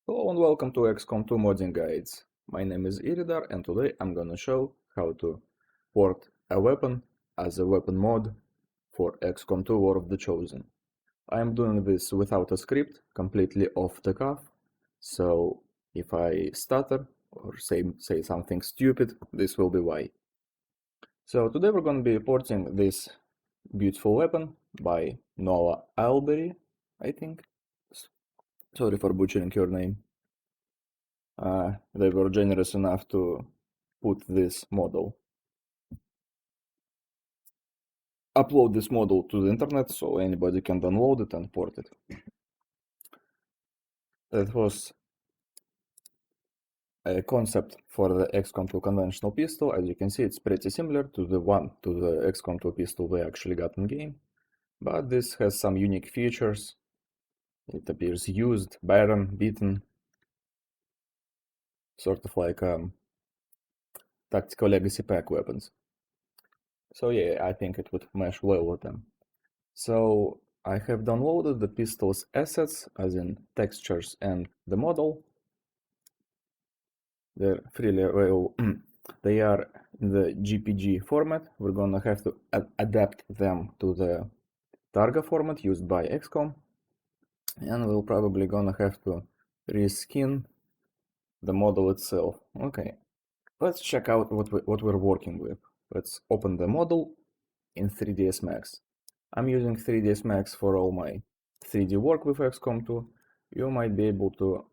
Hello and welcome to XCOM 2 modding guides. My name is Iridar and today I'm gonna show how to port a weapon as a weapon mod for XCOM 2 War of the Chosen. I am doing this without a script, completely off the cuff, so if I stutter or say something stupid, this will be why. So today we're gonna be porting this beautiful weapon by Noah Ilbery, I think. Sorry for butchering your name. They were generous enough to put this model, upload this model to the internet so anybody can download it and port it. That was a concept for the XCOM 2 conventional pistol. As you can see, it's pretty similar to the XCOM 2 pistol we actually got in game, but this has some unique features. It appears used, barren, beaten, sort of like tactical legacy pack weapons. So yeah, I think it would mesh well with them. So I have downloaded the pistol's assets, as in textures and the model. They're freely available. They are in the GPG format. We're gonna have to adapt them to the Targa format used by XCOM, and we're probably gonna have to reskin the model itself. Okay, let's check out what we're working with. Let's open the model in 3ds Max. I'm using 3ds Max for all my 3D work with XCOM 2. You might be able to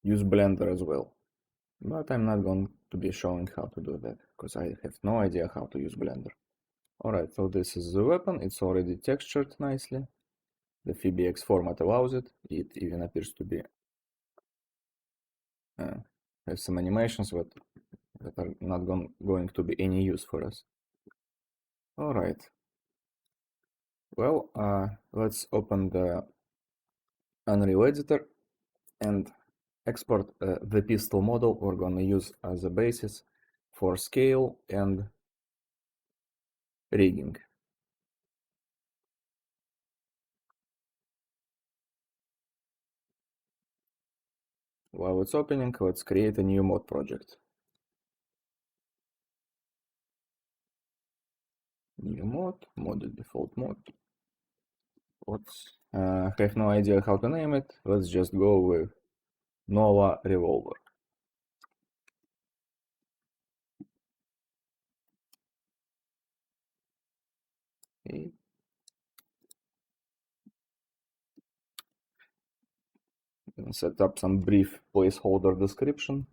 use Blender as well, but I'm not going to be showing how to do that because I have no idea how to use Blender. Alright, so this is the weapon. It's already textured nicely. The PBX format allows it. It even appears to be have some animations that are not going to be any use for us. Alright, well, let's open the Unreal editor and export the pistol model we're gonna use as a basis for scale and rigging. While it's opening, let's create a new mod project. New mod default mod. I have no idea how to name it. Let's just go with Noah Revolver. Okay. Set up some brief placeholder description.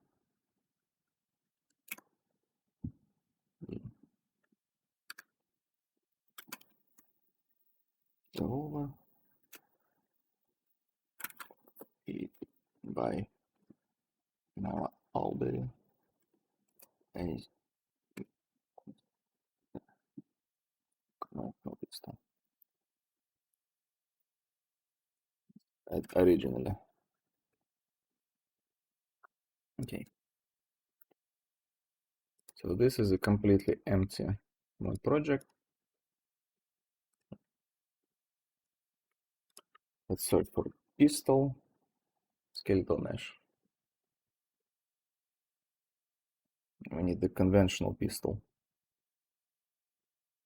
Revolver by Noah Ilbery. No, it's not. Originally. Okay. So this is a completely empty mod project. Let's search for pistol, skeletal mesh. We need the conventional pistol.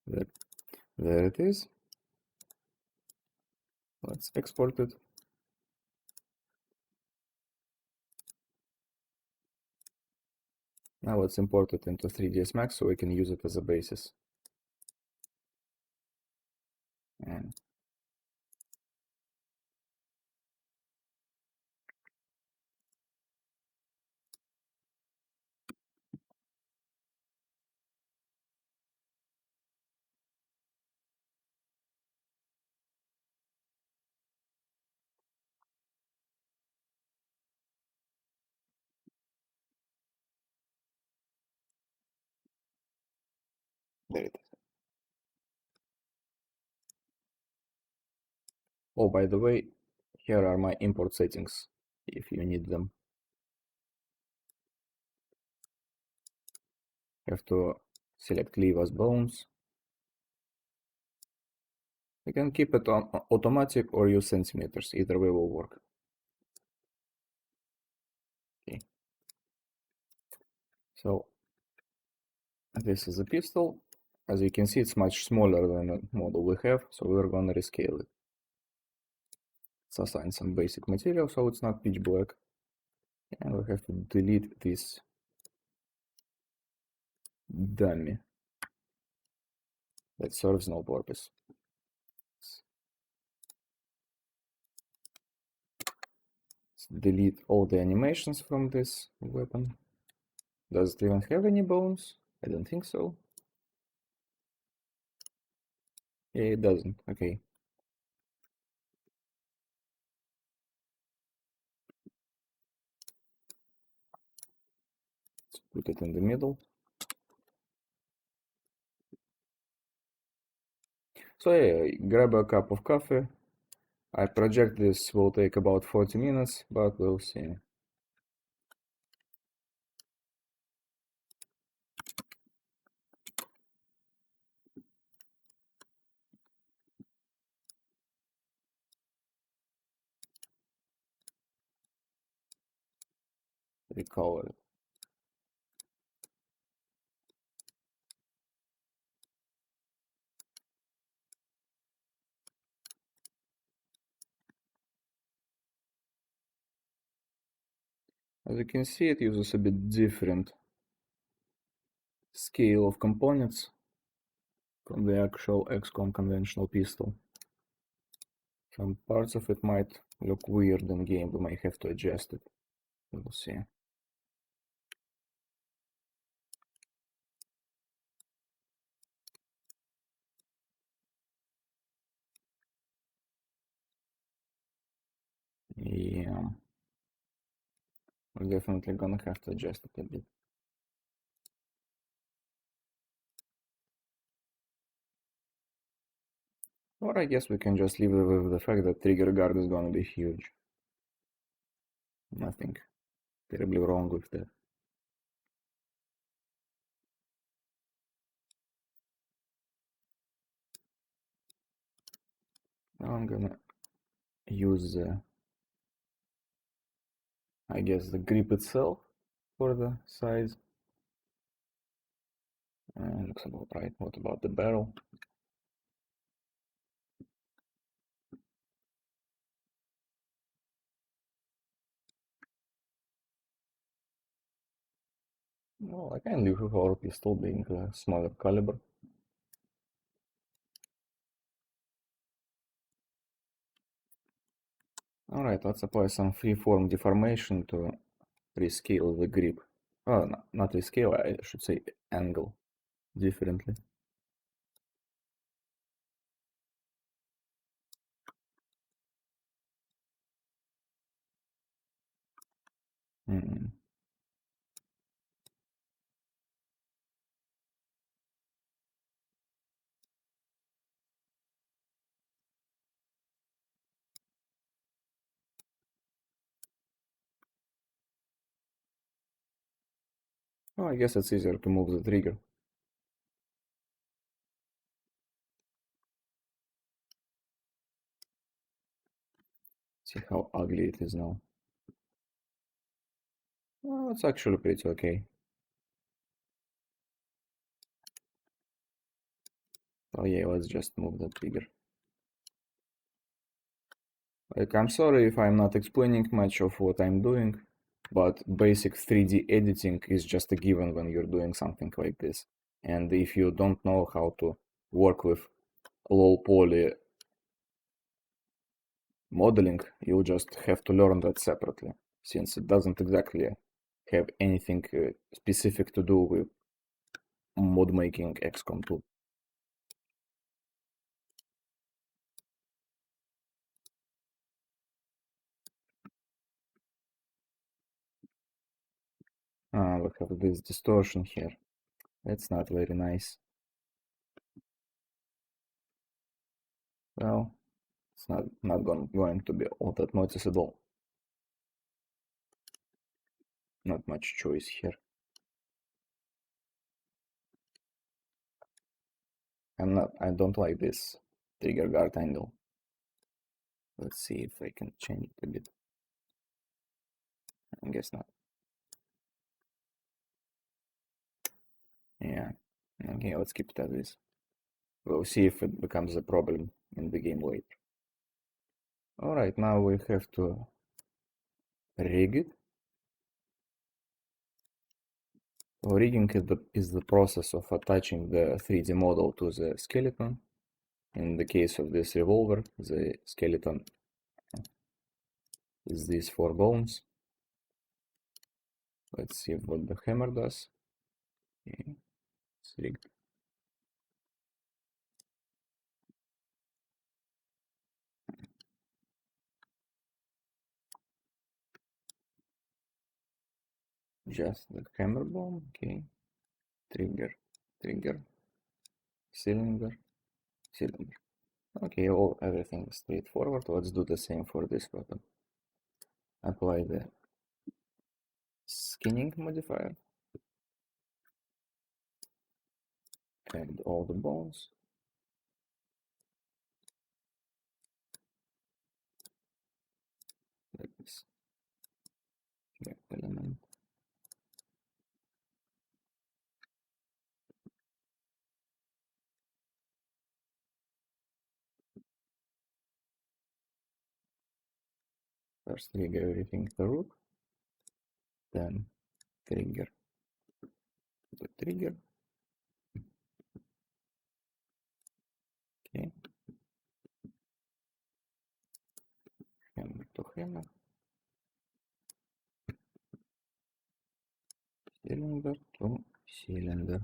There it is. Let's export it. Now let's import it into 3ds Max so we can use it as a basis. And there it is. Oh, by the way, here are my import settings if you need them. You have to select leave as bones. You can keep it on automatic or use centimeters, either way will work. Okay. So this is a pistol. As you can see, it's much smaller than the model we have, so we're gonna rescale it. Let's assign some basic material so it's not pitch black. And we have to delete this dummy that serves no purpose. Let's delete all the animations from this weapon. Does it even have any bones? I don't think so. Yeah, it doesn't. Okay. Let's put it in the middle. So yeah, grab a cup of coffee. I project this will take about 40 minutes, but we'll see. Recover it. As you can see, it uses a bit different scale of components from the actual XCOM conventional pistol. Some parts of it might look weird in game, we might have to adjust it. We'll see. Yeah, we're definitely gonna have to adjust it a bit. Or I guess we can just leave it with the fact that trigger guard is gonna be huge. Nothing terribly wrong with that. Now I'm gonna use I guess the grip itself for the size. Looks about right. What about the barrel? Well, I can live with our pistol being a smaller caliber. Alright, let's apply some freeform deformation to rescale the grip. Oh, no, not rescale, I should say angle differently. Oh, I guess it's easier to move the trigger. See how ugly it is now. Well, it's actually pretty okay. Oh yeah, let's just move the trigger. Like, I'm sorry if I'm not explaining much of what I'm doing, but basic 3D editing is just a given when you're doing something like this. And if you don't know how to work with low poly modeling, you'll just have to learn that separately, since it doesn't exactly have anything specific to do with mod making XCOM 2. We have this distortion here. That's not very nice. Well, it's not going to be all that noticeable. Not much choice here. I don't like this trigger guard angle. Let's see if I can change it a bit. I guess not. Yeah. Okay, let's keep it as is. We'll see if it becomes a problem in the game later. Alright, now we have to rig it. Rigging is the process of attaching the 3D model to the skeleton. In the case of this revolver, the skeleton is these 4 bones. Let's see what the hammer does. Okay, it's rigged. Just the hammer bone, okay. Trigger, trigger, cylinder, cylinder. Okay, everything is straightforward. Let's do the same for this weapon. Apply the skinning modifier. Add all the bones. Like this. Element. First trigger everything the root, then trigger the trigger. Okay. Hammer to hammer. Cylinder to cylinder.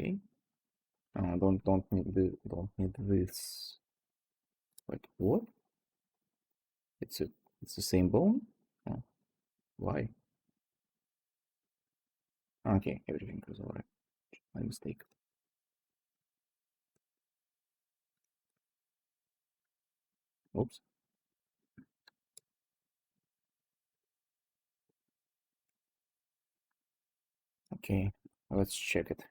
Okay. Don't need this. Wait, what? It's the same bone? Oh, why? Okay, everything is alright. My mistake. Oops. Okay, let's check it.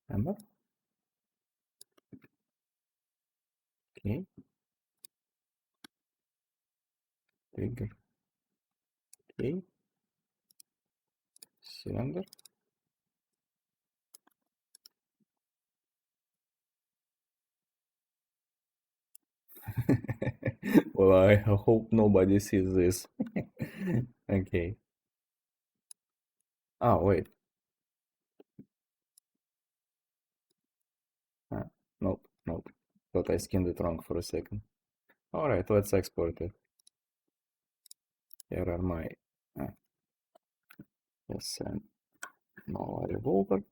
Remember? Okay. Trigger. Okay. Cylinder. Well, I hope nobody sees this. Okay. Oh, wait. Nope, nope. Thought I skinned it wrong for a second. Alright, let's export it. Here are my SM Noah revolver.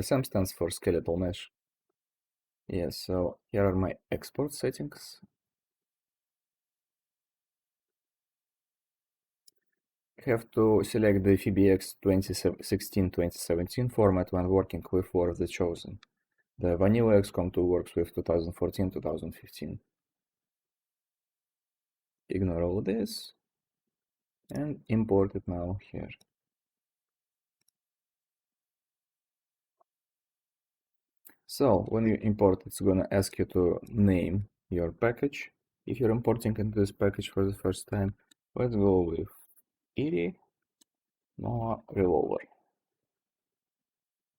SM stands for skeletal mesh. Yes, so here are my export settings. Have to select the FBX 2016-2017 format when working with War of the Chosen. The vanilla XCOM 2 works with 2014-2015. Ignore all this and import it now here. So when you import, it's gonna ask you to name your package. If you're importing into this package for the first time, let's go with Iridar Noah revolver.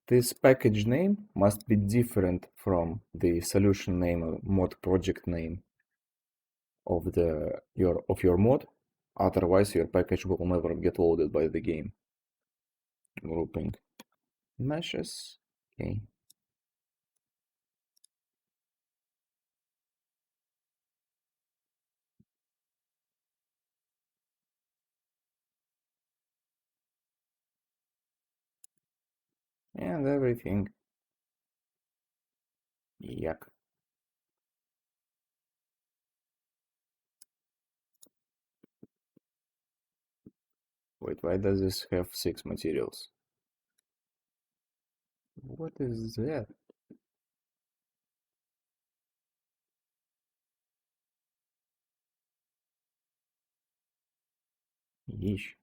This package name must be different from the solution name or mod project name of your mod, otherwise your package will never get loaded by the game. Grouping meshes, okay. And everything. Yuck. Wait, why does this have 6 materials? What is that? Yeesh.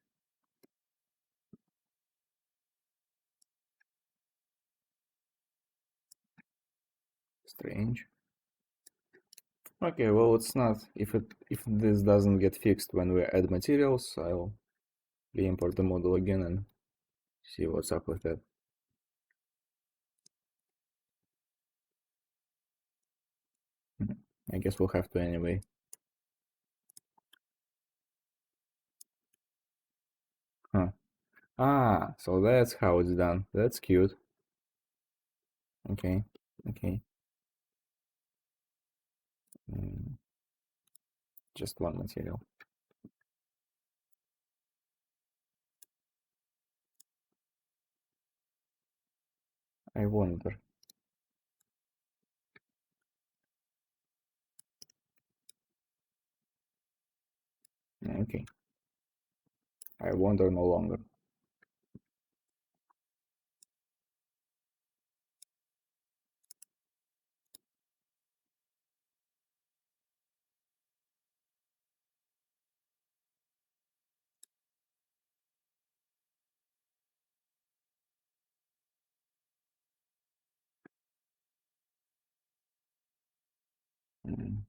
Strange. Okay, well, it's not. If this doesn't get fixed when we add materials, I'll re-import the model again and see what's up with that. I guess we'll have to anyway. Huh. Ah, so that's how it's done. That's cute. Okay, okay. Mm, just one material. I wonder. Okay. I wonder no longer. Mm,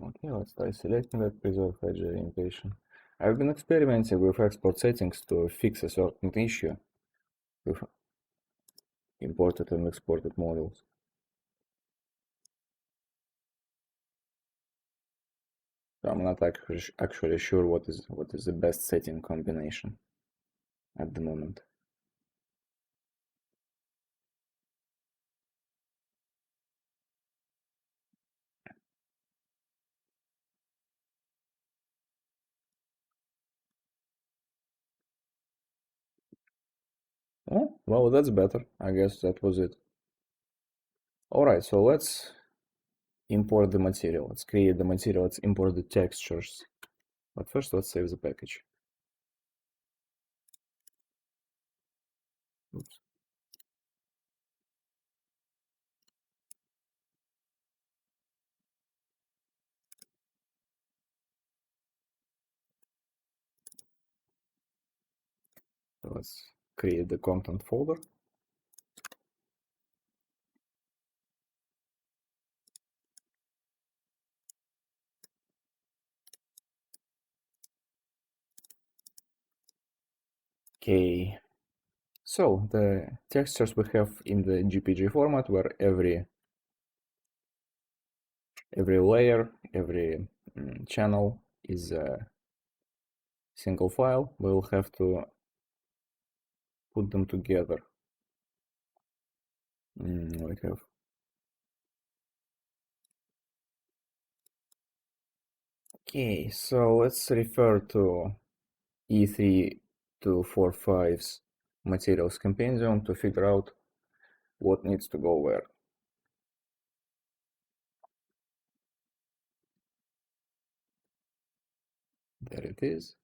okay, let's try selecting that preserve edge orientation. I've been experimenting with export settings to fix a certain issue with imported and exported models. So I'm not actually sure what is the best setting combination at the moment. Oh, well, that's better. I guess that was it. Alright, so let's import the material. Let's create the material. Let's import the textures. But first, let's save the package. Oops. So let's create the content folder. Okay. So the textures we have in the GPG format, where every layer, every channel is a single file. We'll have to put them together. We have okay. So let's refer to E3 to 4.5's materials compendium to figure out what needs to go where. There it is.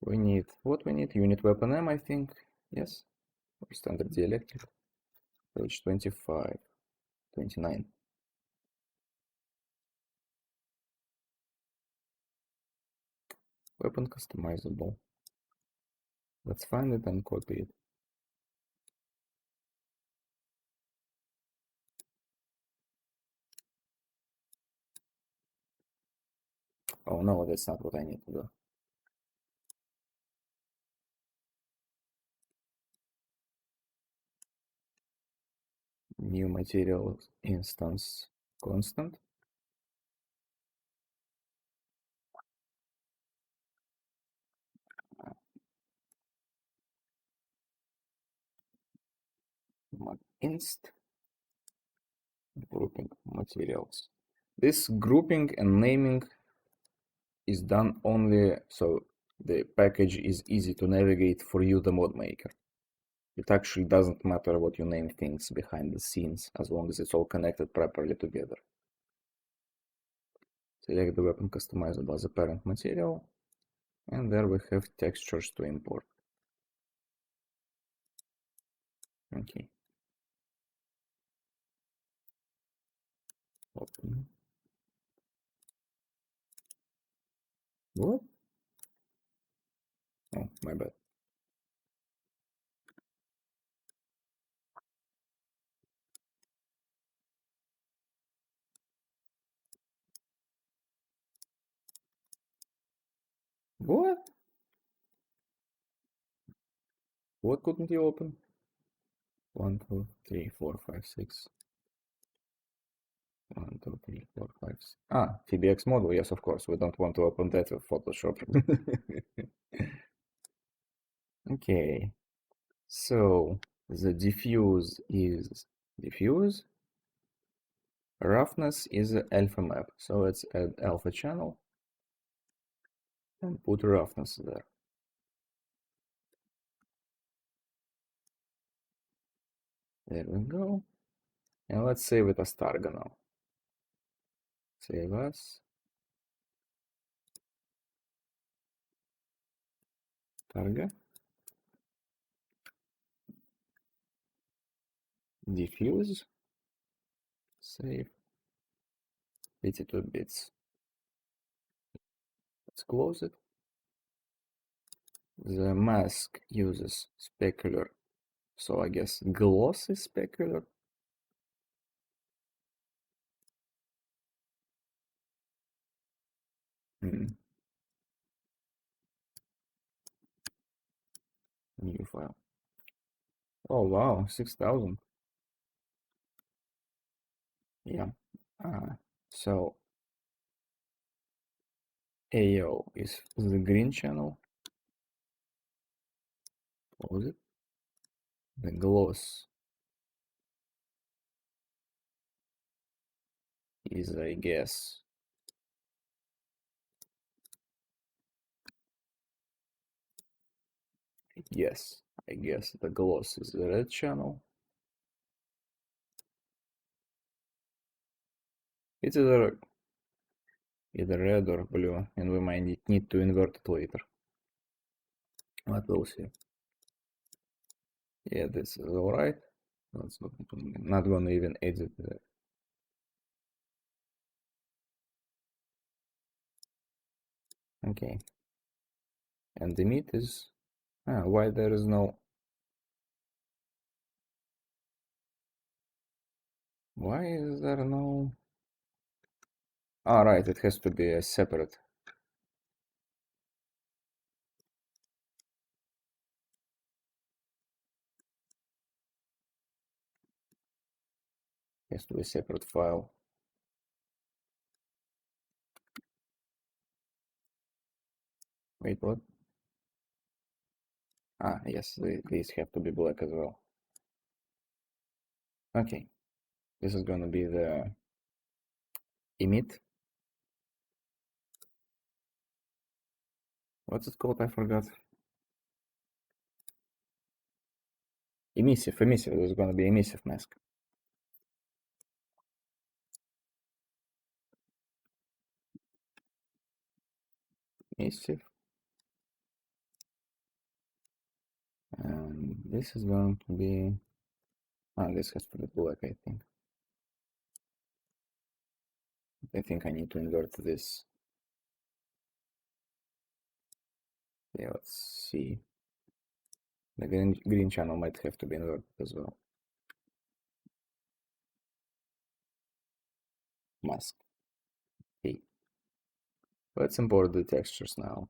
We need what we need? Unit weapon M, I think. Yes. Or standard dielectric. Page 25, 29. Weapon customizable. Let's find it and copy it. Oh no, that's not what I need to do. New material instance constant. Inst grouping materials. This grouping and naming is done only so the package is easy to navigate for you, the mod maker. It actually doesn't matter what you name things behind the scenes, as long as it's all connected properly together. Select the weapon customizable as a parent material, and there we have textures to import. Okay. Open. What? Oh, my bad. What? What couldn't you open? 1, 2, 3, 4, 5, 6. 1, 2, 3, 4, 5. Ah, TBX model. Yes, of course. We don't want to open that with Photoshop. Okay. So the diffuse is diffuse. Roughness is alpha map. So let's add alpha channel and put roughness there. There we go. And let's save it as Targa now. Save as Targa. Diffuse. Save. 82 bits. Let's close it. The mask uses specular. So I guess gloss is specular. New file. Oh wow, 6,000. Yeah. So AO is the green channel. Close it. The gloss is, I guess, I guess the gloss is the red channel. It's either red or blue, and we might need to invert it later. But we'll see. Yeah, this is alright. That's not gonna even edit that. Okay. And the meat is why there is no why is there no right, it has to be a separate. Has to be a separate file. Wait, what? Yes, these have to be black as well. Okay, this is gonna be the emit. What's it called? I forgot. Emissive. This is gonna be emissive mask. Emissive. And this is going to be this has to be black, I think. I think I need to invert this. Yeah, let's see. The green channel might have to be inverted as well. Mask. Okay. Let's import the textures now.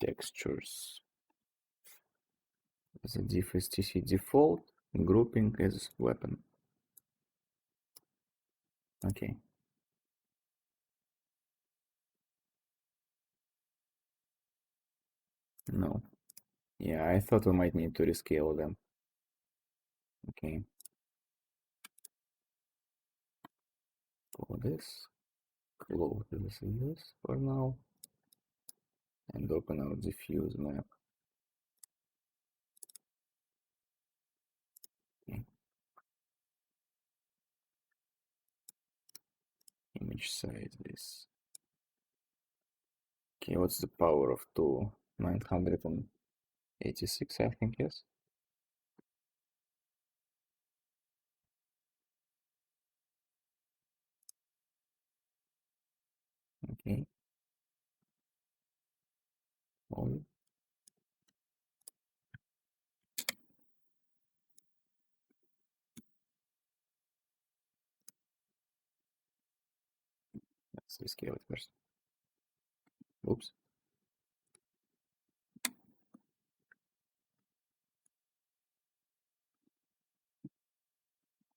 Textures. The diff is TC default. Grouping is weapon. Okay. No. Yeah, I thought we might need to rescale them. Okay. Close this. Close this for now. And open our diffuse map. Okay. image size this. Okay, what's the power of 2? 986, I think, yes. Okay. All. Let's rescale it first. Oops.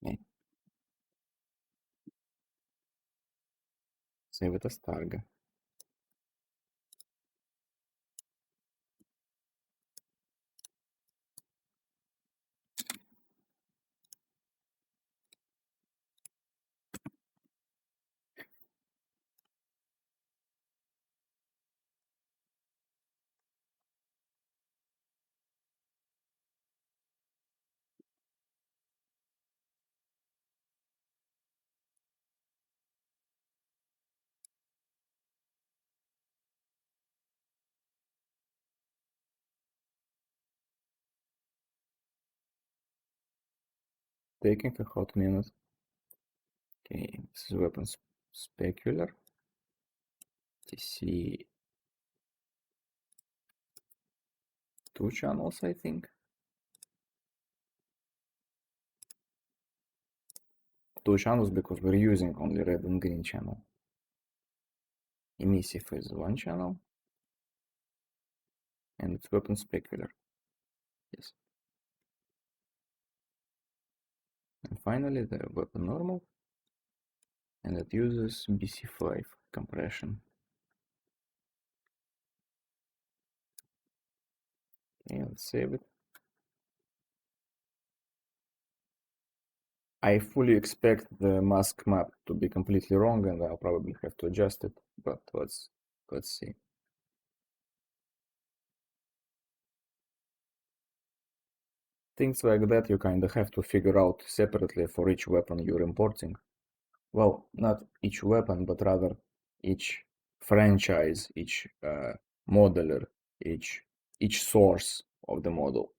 Okay. Save it as target. Taking a hot minute. Okay, this is weapon specular. TC 2 channels, I think. 2 channels because we're using only red and green channel. Emissive is 1 channel. And it's weapon specular. Yes. And finally the weapon normal. And it uses BC5 compression. Okay, let's save it. I fully expect the mask map to be completely wrong and I'll probably have to adjust it, but let's see. Things like that you kind of have to figure out separately for each weapon you're importing. Well, not each weapon, but rather each franchise, each modeler, each source of the model.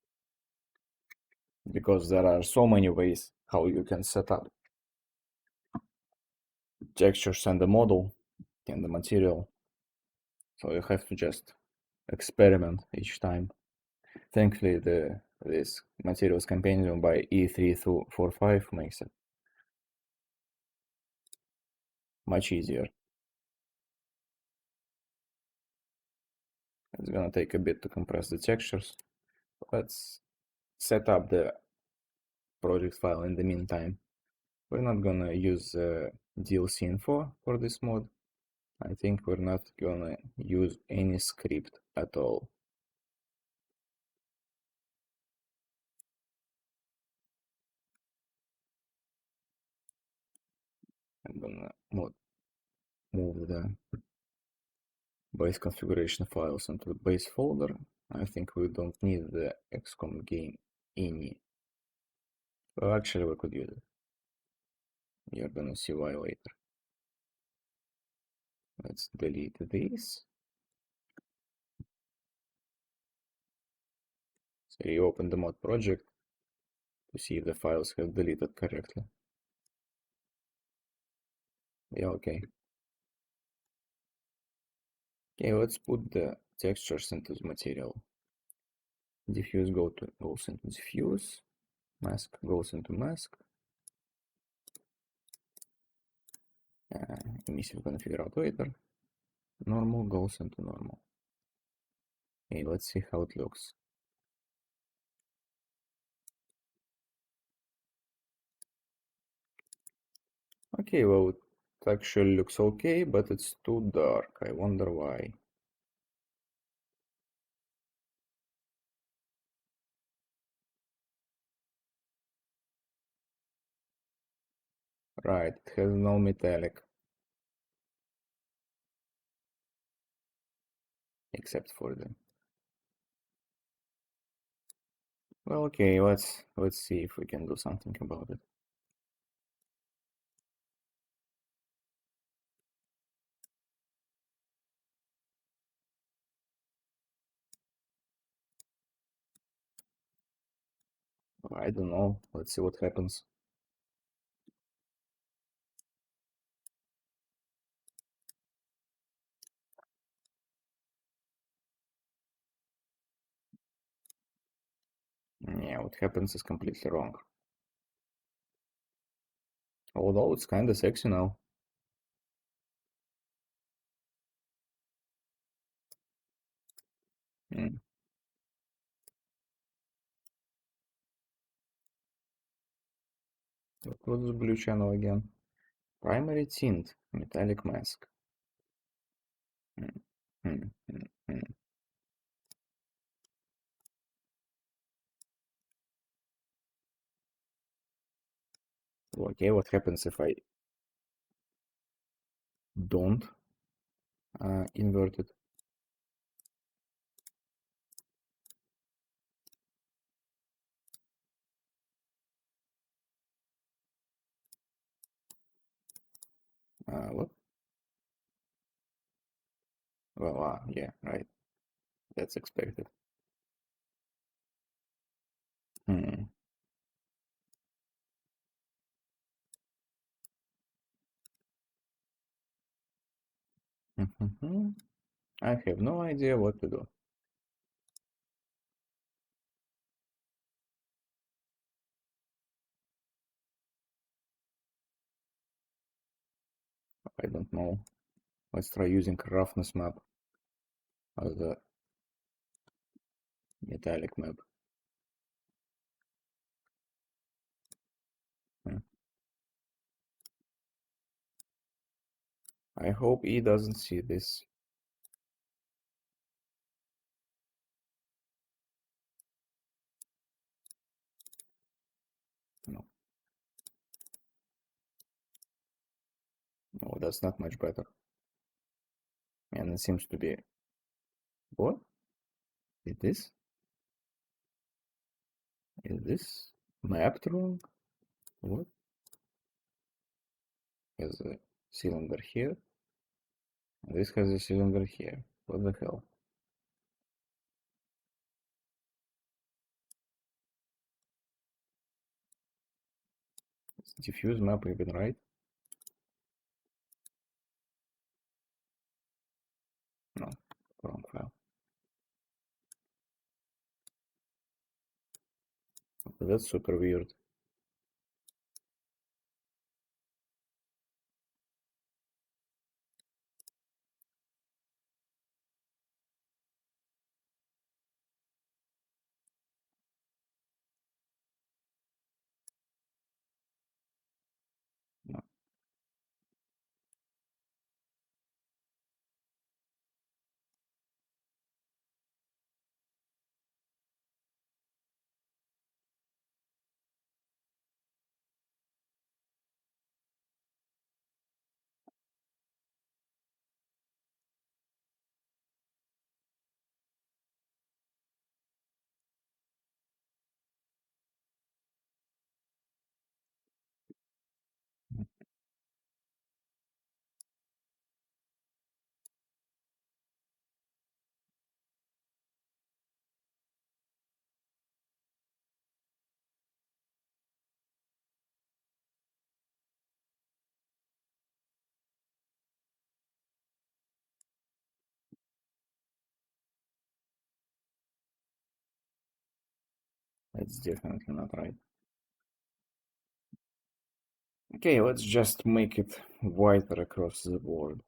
Because there are so many ways how you can set up textures and the model and the material. So you have to just experiment each time. Thankfully, this materials compendium by E345 makes it much easier. It's gonna take a bit to compress the textures. Let's set up the project file in the meantime. We're not gonna use DLC info for this mod. I think we're not gonna use any script at all. I'm gonna move the base configuration files into the base folder. I think we don't need the XCOM game ini. Well, actually, we could use it. You're gonna see why later. Let's delete this. So reopen the mod project to see if the files have deleted correctly. Yeah, okay. Okay, let's put the textures into the material. Diffuse goes into diffuse. Mask goes into mask. Emissive gonna figure out later. Normal goes into normal. Okay, let's see how it looks. Okay, well, it actually looks okay, but it's too dark. I wonder why. Right, it has no metallic. Except for the... Well, okay, let's see if we can do something about it. I don't know. Let's see what happens. Yeah, what happens is completely wrong. Although it's kinda sexy now. Hmm. What was the blue channel again? Primary tint, metallic mask. Hmm. Hmm. Hmm. Hmm. Okay, what happens if I don't invert it? What? Well, yeah, right. That's expected. Hmm. I have no idea what to do. I don't know. Let's try using roughness map as the metallic map. Hmm. I hope he doesn't see this. No, no, that's not much better. And it seems to be. What? Is this? Is this mapped wrong? What? Has a cylinder here. This has a cylinder here. What the hell? Is diffuse map even right? No, wrong file. That's super weird. No. That's definitely not right. Okay, let's just make it whiter across the board.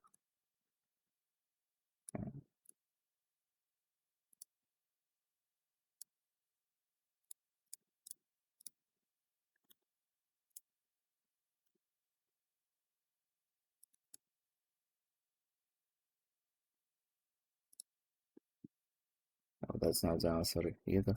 Oh, that's not the answer either.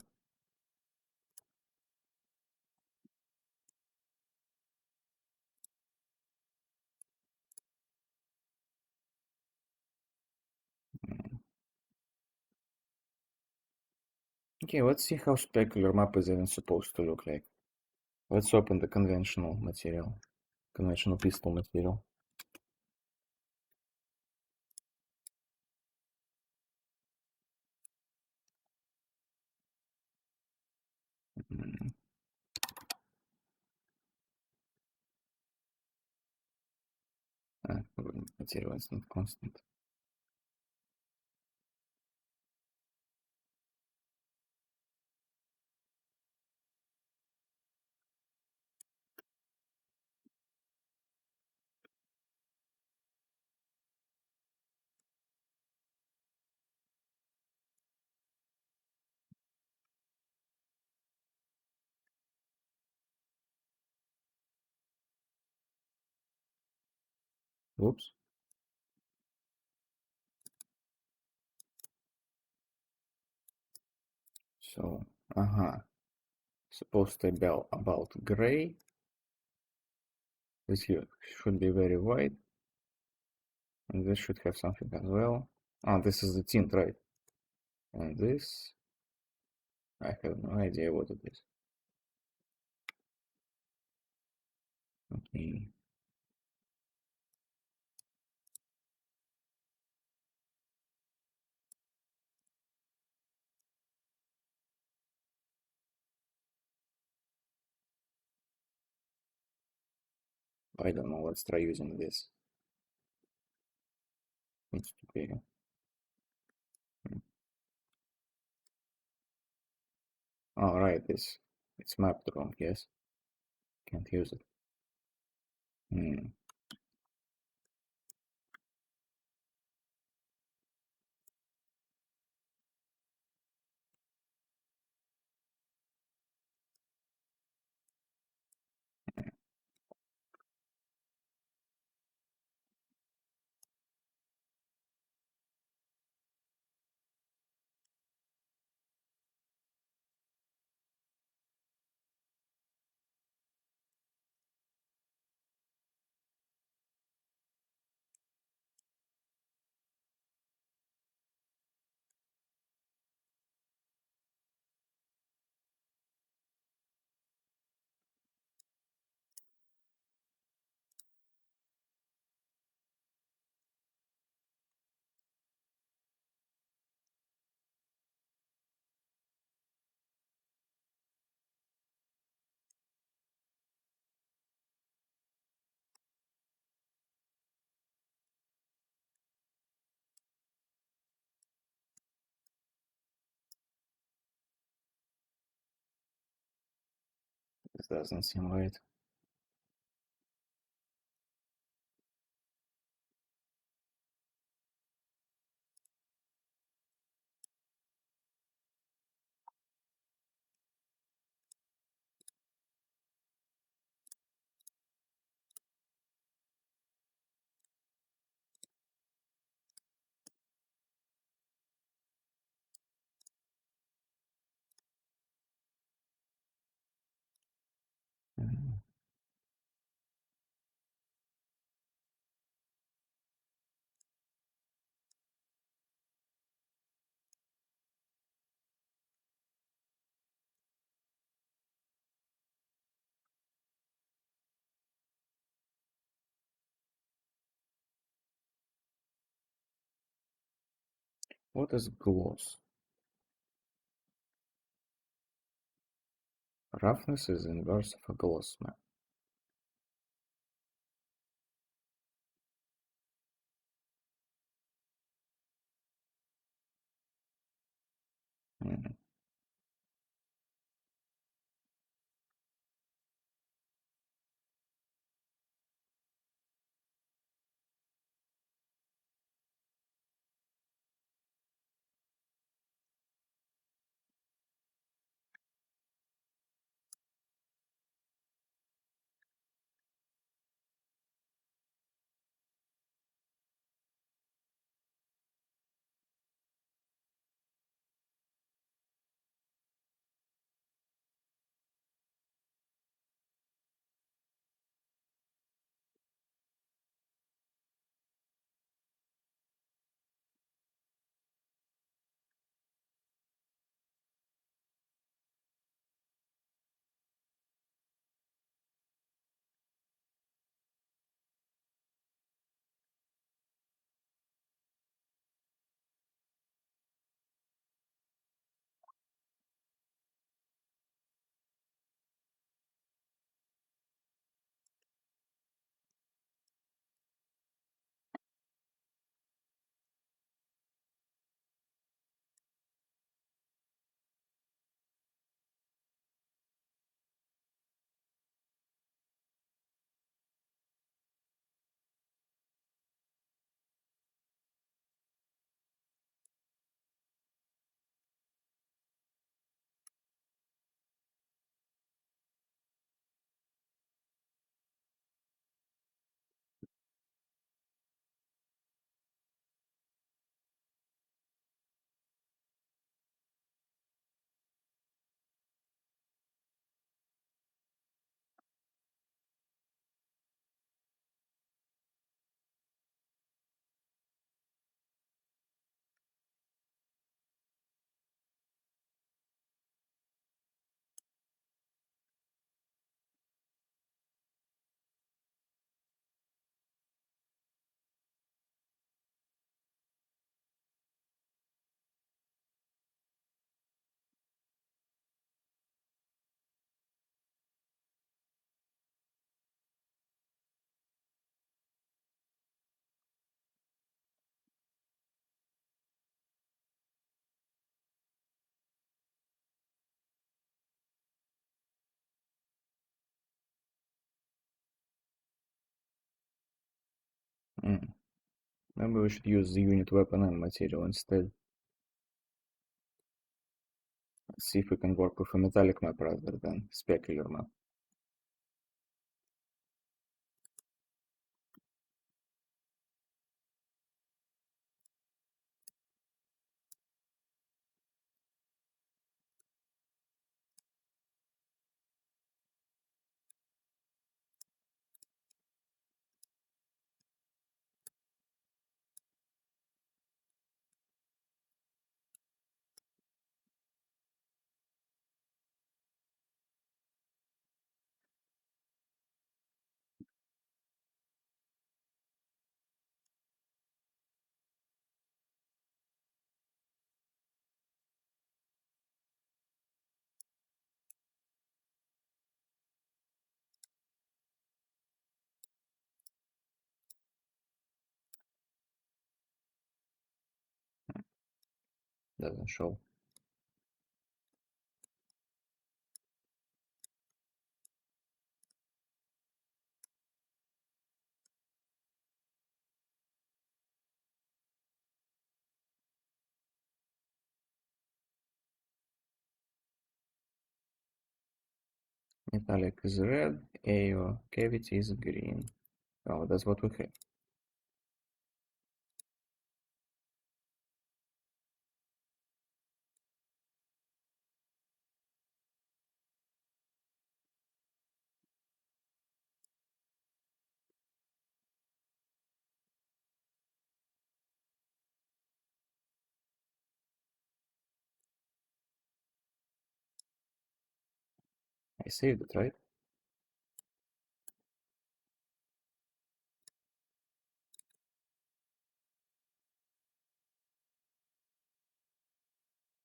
Okay, let's see how specular map is even supposed to look like. Let's open the conventional material, conventional pistol material. Material is not constant. Whoops. So, supposed to be about gray. This here should be very white, and this should have something as well. This is the tint, right? And this, I have no idea what it is. Okay. I don't know, let's try using this. Needs to be. Oh, right, it's mapped wrong, yes. Can't use it. This doesn't seem right. What is gloss? Roughness is inverse of a gloss map. Maybe we should use the unit weapon and material instead. Let's see if we can work with a metallic map rather than specular map. Doesn't show. Metallic is red, AO cavity is green. Oh, that's what we have. I saved it, right?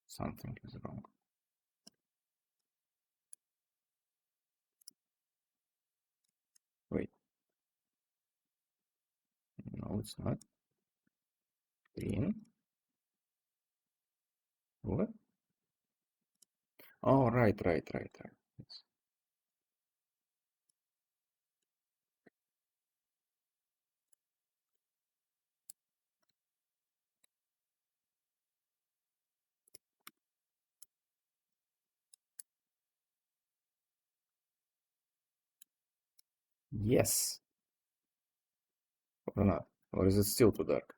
Something is wrong. Wait. No, it's not. Green? What? Oh, right. Yes. Yes. Or not? Or is it still too dark?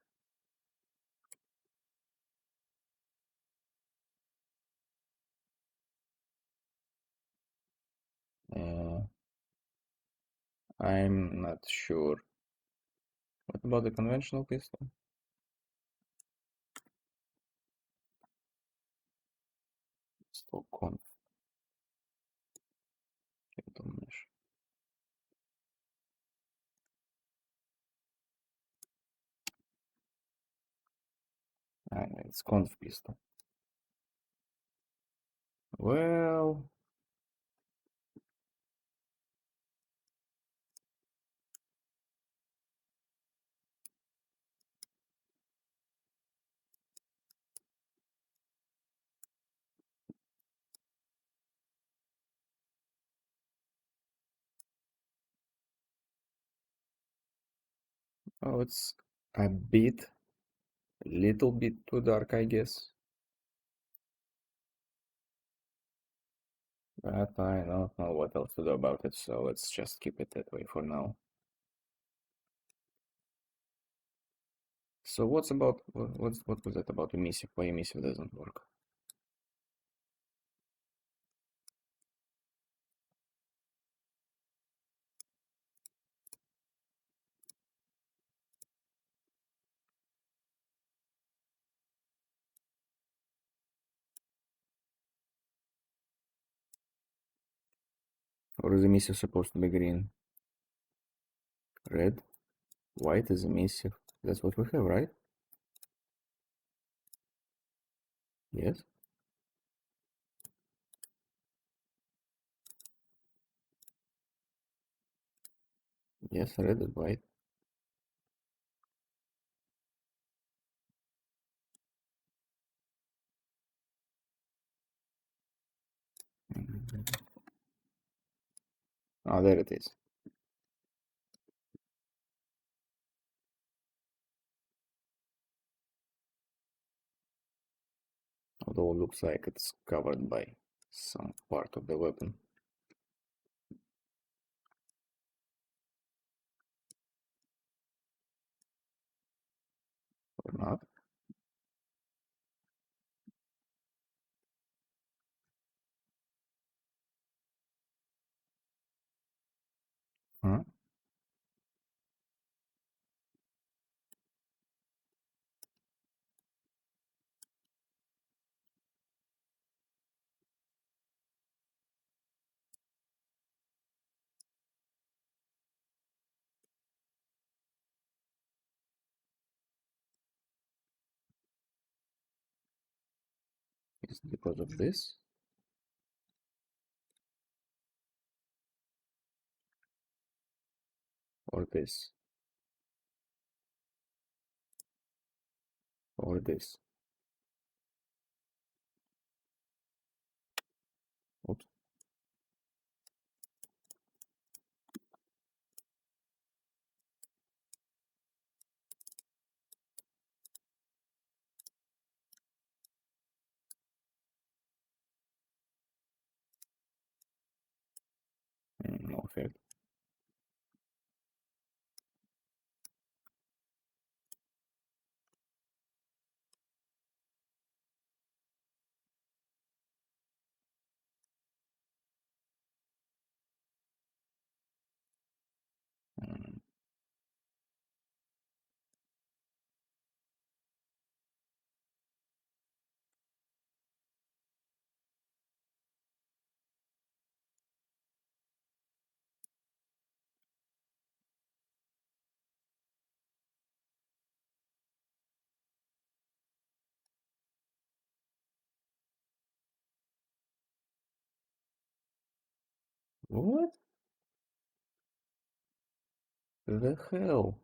I'm not sure. What about the conventional pistol? Still conf. Skeletal mesh. It's conf pistol. Well, oh, it's a little bit too dark, I guess. But I don't know what else to do about it, so let's just keep it that way for now. So what was that about emissive? Why emissive doesn't work? Or is emissive supposed to be green? Red, white is emissive. That's what we have, right? Yes. Yes, red and white. Oh, there it is. although it looks like it's covered by some part of the weapon. Or not. Huh? Is it because of this? Or this? Or this? Oops. No effect. Mm. What the hell?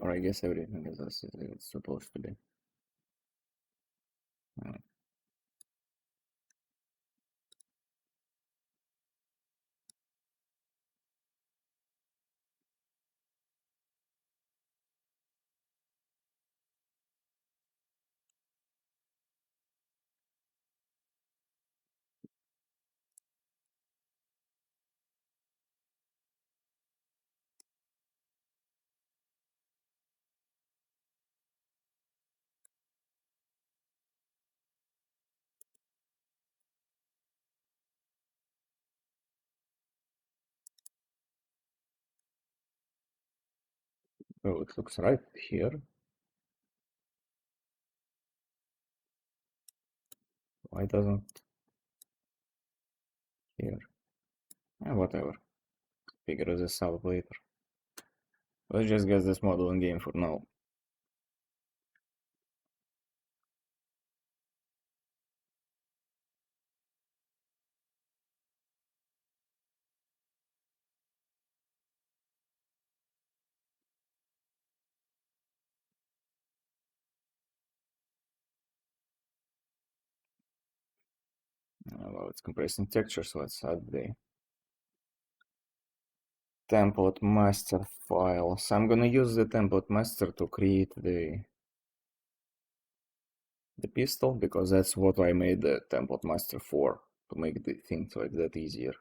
Or I guess everything is as it's supposed to be. Oh, it looks right here. Why doesn't here? Whatever. Figure this out later. Let's just get this model in game for now. Well, it's compressing textures, so let's add the template master file. So I'm gonna use the template master to create the pistol, because that's what I made the template master for, to make the things like that easier.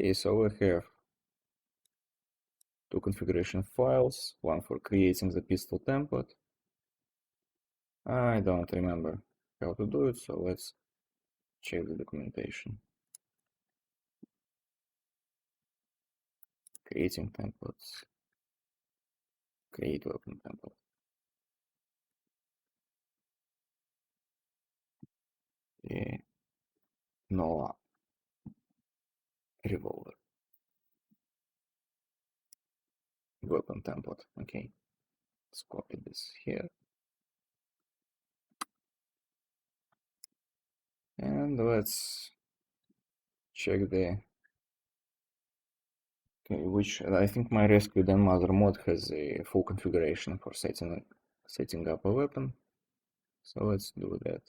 Okay, so we have two configuration files, one for creating the pistol template. I don't remember how to do it, so let's check the documentation. Creating templates. Create weapon template. The Noah revolver. Weapon template. Okay. Let's copy this here. And let's check the which I think my rescue then mother mod has a full configuration for setting up a weapon. So let's do that.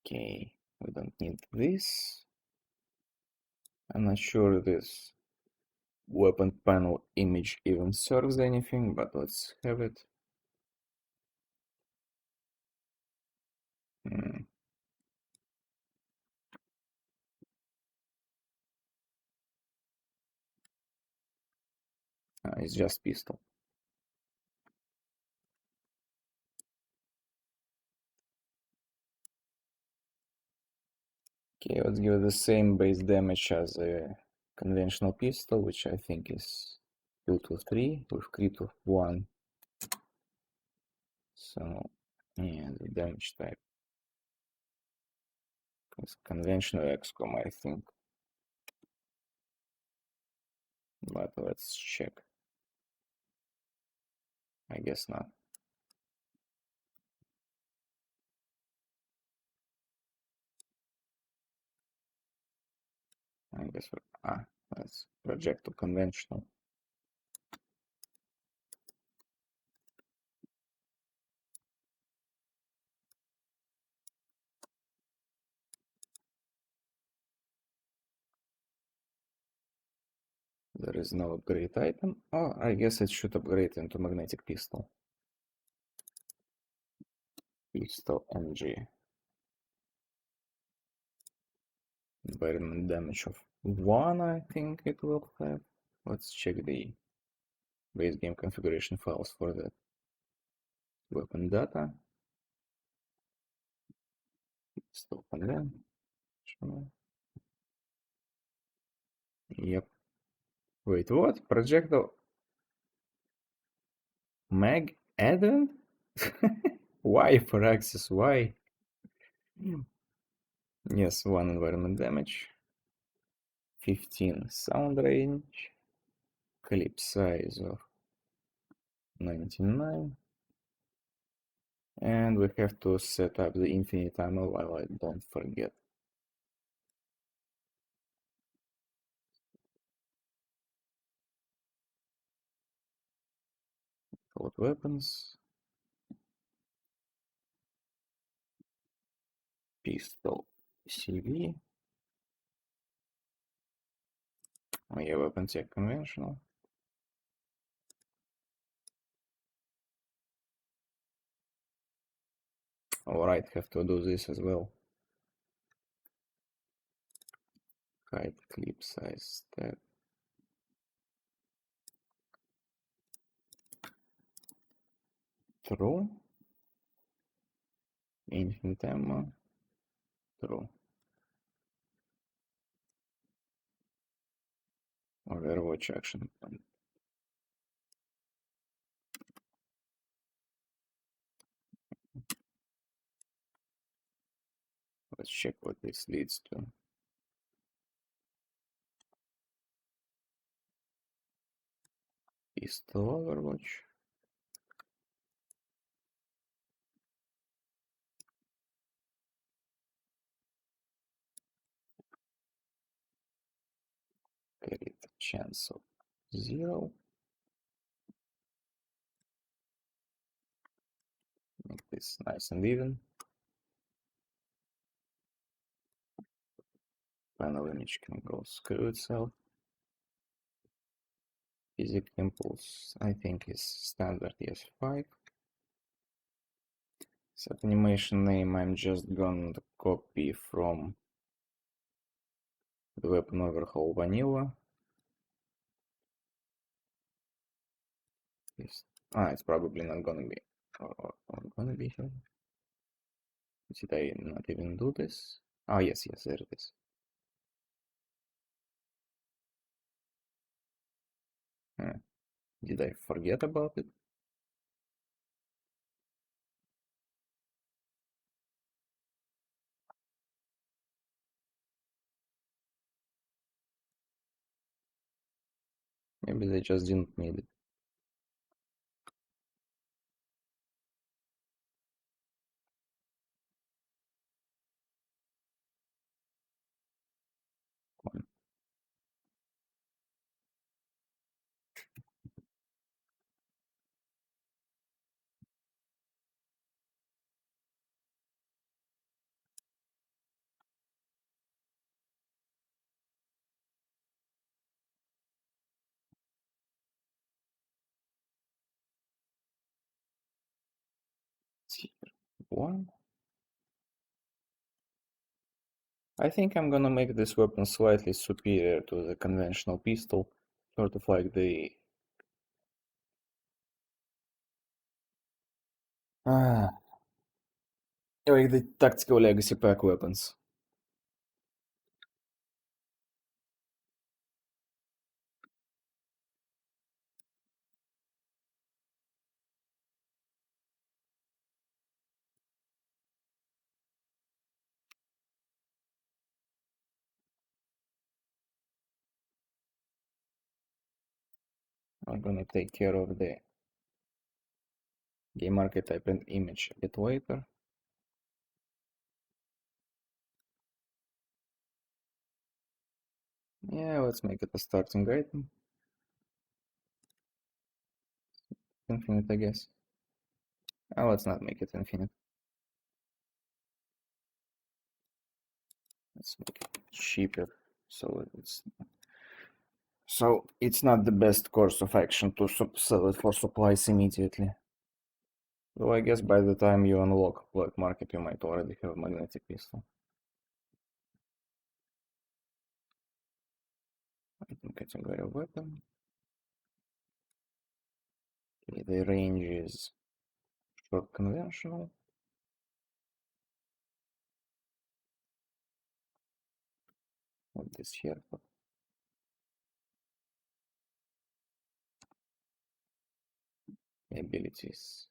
Okay, we don't need this. I'm not sure this weapon panel image even serves anything, but let's have it. Hmm. It's just pistol. Okay, let's give it the same base damage as a conventional pistol, which I think is 2 to 3 with crit of 1. So, yeah, the damage type is conventional XCOM, I think. But let's check. I guess not. I guess that's projectile conventional. There is no upgrade item. Oh, I guess it should upgrade into magnetic pistol. Pistol NG. Environment damage of 1, I think it will have. Let's check the base game configuration files for that. Weapon data. Pistol conventional. Yep. Wait, what? Projectile mag add-on? Why for access? Why? Yes, 1 environment damage. 15 sound range. Clip size of 99. And we have to set up the infinite ammo while I don't forget. Code weapons. Pistol CV. Oh yeah, weapon tech conventional. Alright, have to do this as well. Height, clip size, stat. True. Infinite ammo. True. Overwatch action point. Let's check what this leads to. Pistol Overwatch. Crit chance of 0. Make this nice and even. Panel image can go screw itself. Physic impulse, I think, is standard ES5. Set animation name, I'm just gonna copy from the weapon overhaul vanilla. It's probably not gonna be, or gonna be here. Did I not even do this? Oh, yes, there it is. Did I forget about it? Maybe they just didn't need it. 1. I think I'm gonna make this weapon slightly superior to the conventional pistol, sort of like ah, the tactical legacy pack weapons. I'm gonna take care of the game archetype and image a bit later. Yeah, let's make it a starting item. Infinite, I guess. Let's not make it infinite. Let's make it cheaper, so it's not the best course of action to sell it for supplies immediately. Though I guess by the time you unlock black market, you might already have a magnetic pistol. Item category of weapon. Okay, the range is short conventional. What this here for? Abilities.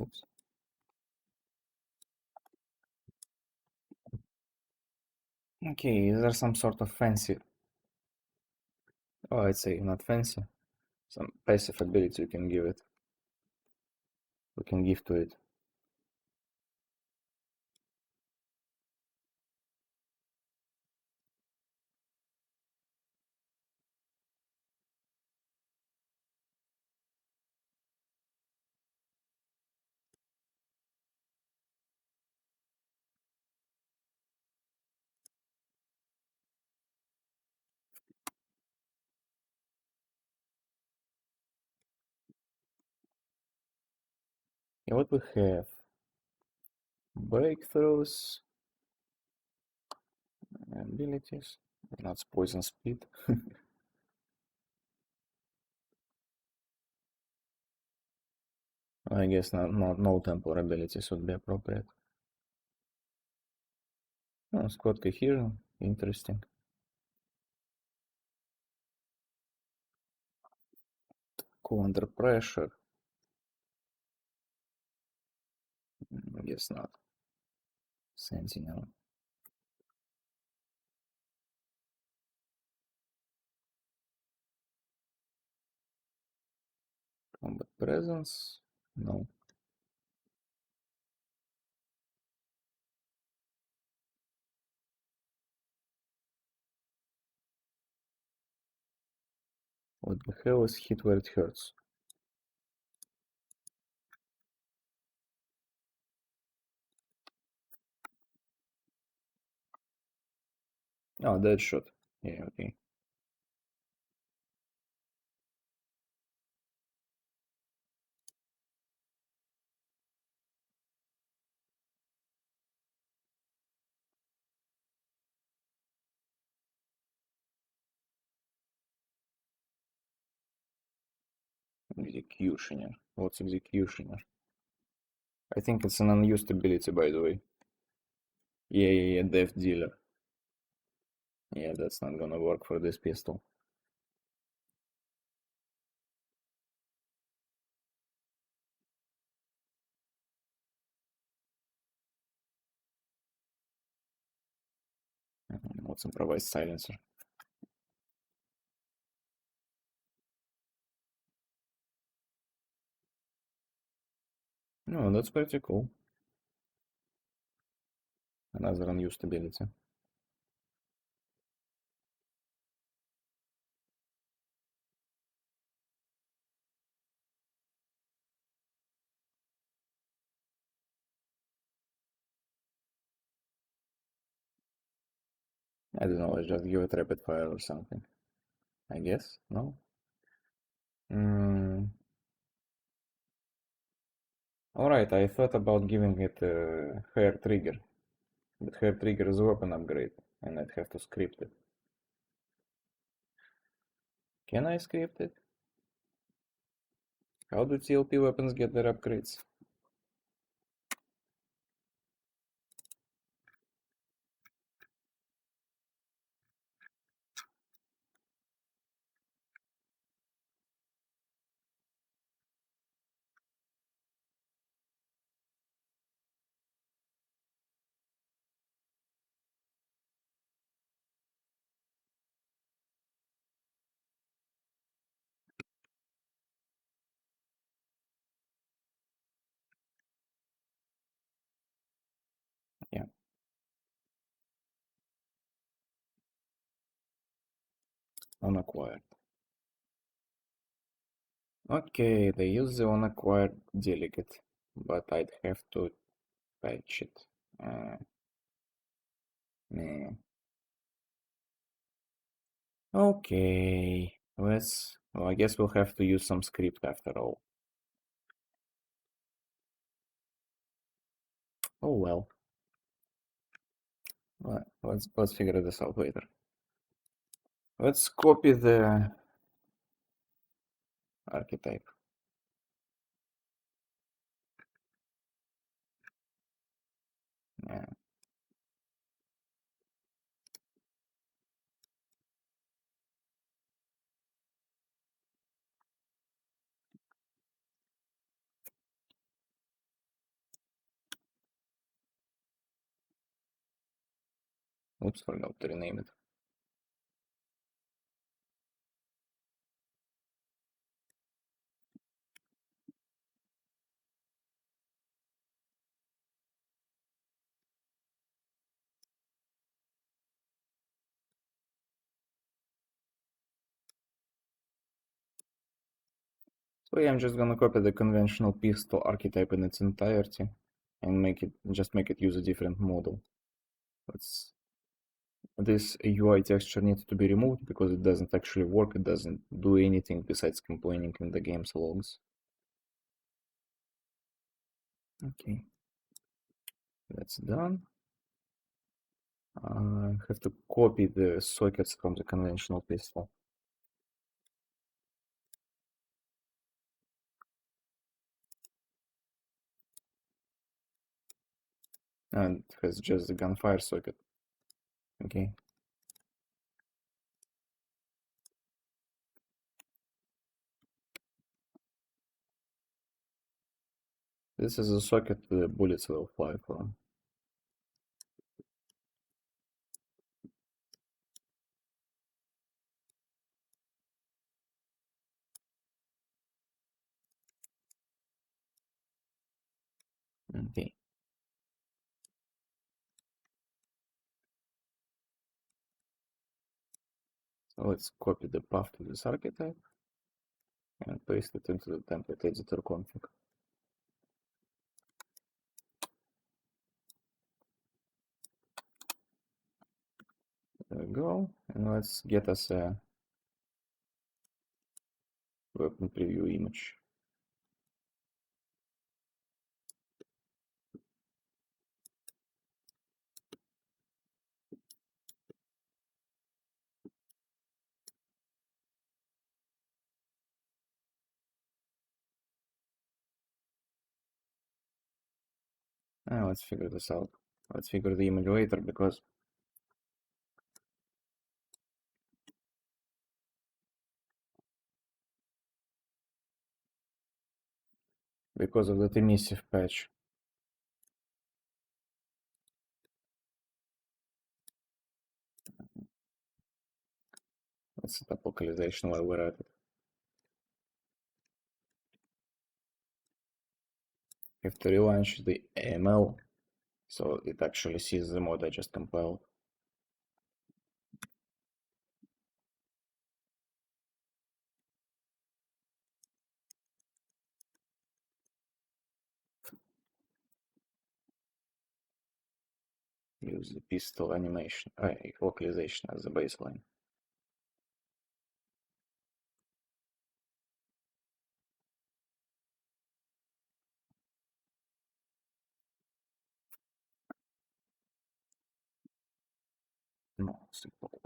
Oops. Okay, is there some sort of fancy? Oh, I'd say not fancy. Some passive ability you can give it. We can give to it. Yeah, what we have? Breakthroughs, abilities. That's poison speed. I guess no temporal abilities would be appropriate. Oh, squad cohesion, interesting. Cool under pressure. I guess not. Sentinel. Combat presence? No. What the hell is hit where it hurts? Oh, dead shot. Yeah, okay. Executioner. What's executioner? I think it's an unused ability, by the way. Yeah, death dealer. Yeah, that's not gonna work for this pistol. What's improvised silencer? Oh, that's pretty cool. Another unused ability. I don't know, let's just give it rapid fire or something. I guess? No? Alright, I thought about giving it a hair trigger. But hair trigger is a weapon upgrade, and I'd have to script it. Can I script it? How do TLP weapons get their upgrades? Yeah, unacquired. Okay, they use the unacquired delegate, but I'd have to patch it. Meh. Okay, well, I guess we'll have to use some script after all. Oh well. Let's figure this out later. Let's copy the archetype. Yeah. Oops, forgot to rename it. So yeah, I'm just gonna copy the conventional pistol archetype in its entirety and make it use a different model. This UI texture needs to be removed because it doesn't actually work. It doesn't do anything besides complaining in the game's logs. Okay, that's done. I have to copy the sockets from the conventional pistol. And it has just the gunfire socket. Okay. This is a socket the bullets will fly from. Okay. So let's copy the path to this archetype and paste it into the template editor config. There we go. And let's get us a weapon preview image. Let's figure this out. Let's figure the image later because of that emissive patch. Let's set up localization while we're at it. have to relaunch the AML so it actually sees the mod I just compiled. Use the pistol animation, localization as the baseline. No, simple.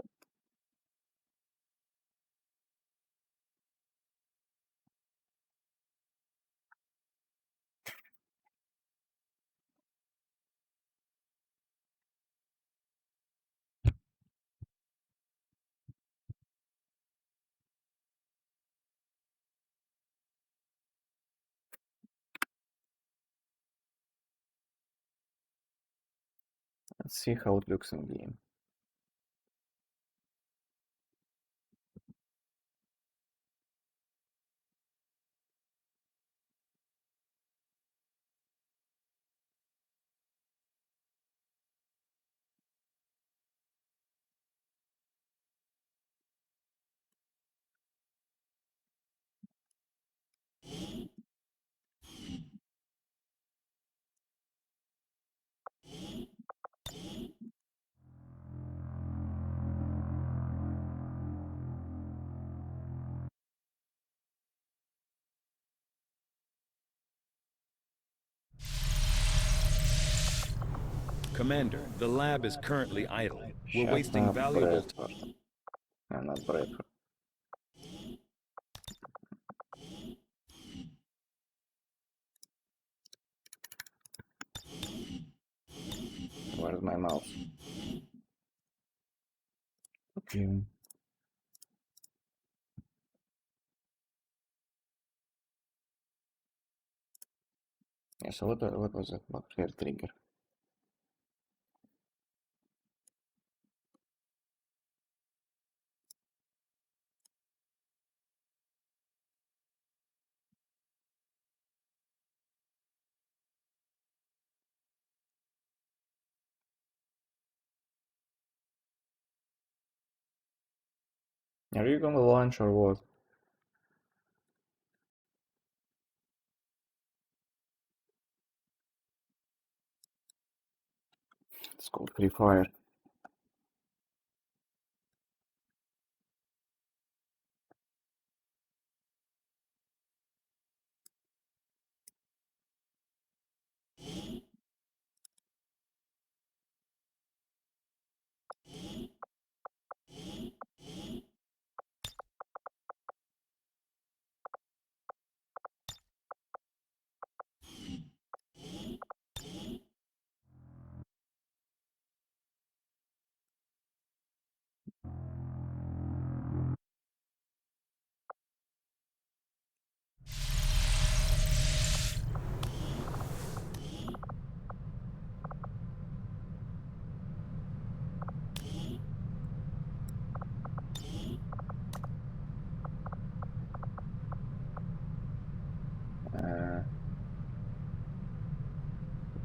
Let's see how it looks in game. Commander, the lab is currently idle. We're Shut wasting up, valuable Bradford. I'm not Bradford. Where's my mouse? Okay. Yeah, so what was that about hair trigger? Are you gonna launch or what? It's called Free Fire.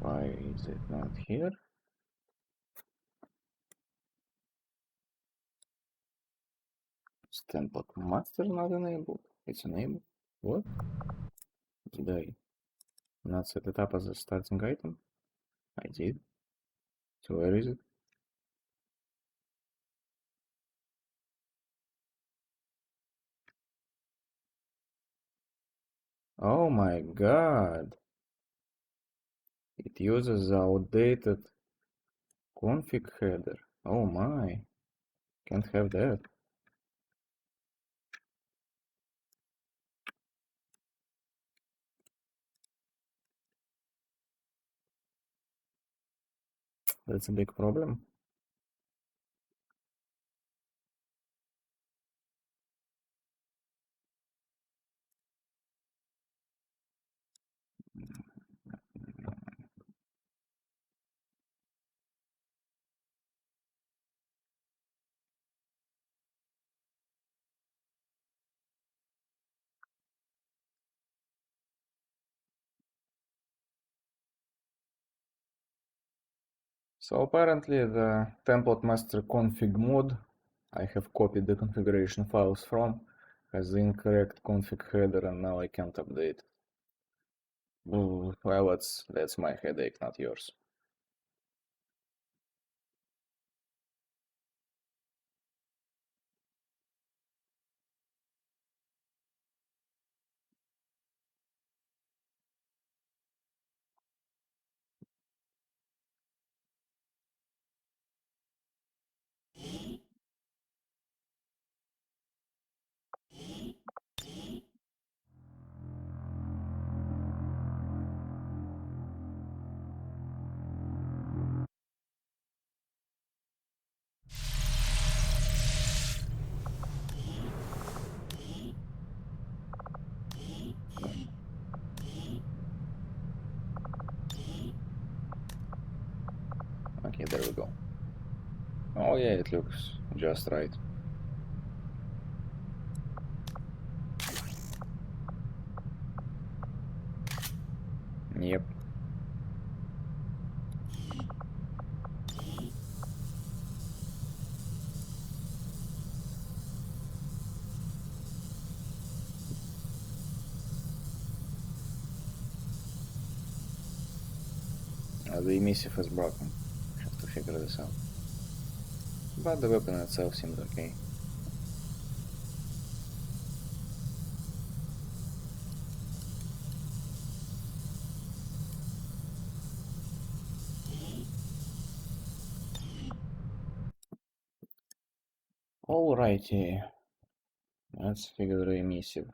Why is it not here? Stamp master not enabled. It's enabled. What? Did I not set it up as a starting item? I did. So where is it? Oh my god! It uses the outdated config header. Oh my. Can't have that. That's a big problem. So apparently the template master config mod I have copied the configuration files from has the incorrect config header and now I can't update. Well, that's my headache, not yours. Okay, there we go. Oh yeah, it looks just right. Yep. The emissive is broken. Have to figure this out. But the weapon itself seems okay. Alrighty. Let's figure the emissive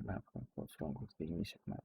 map. What's wrong with the emissive map?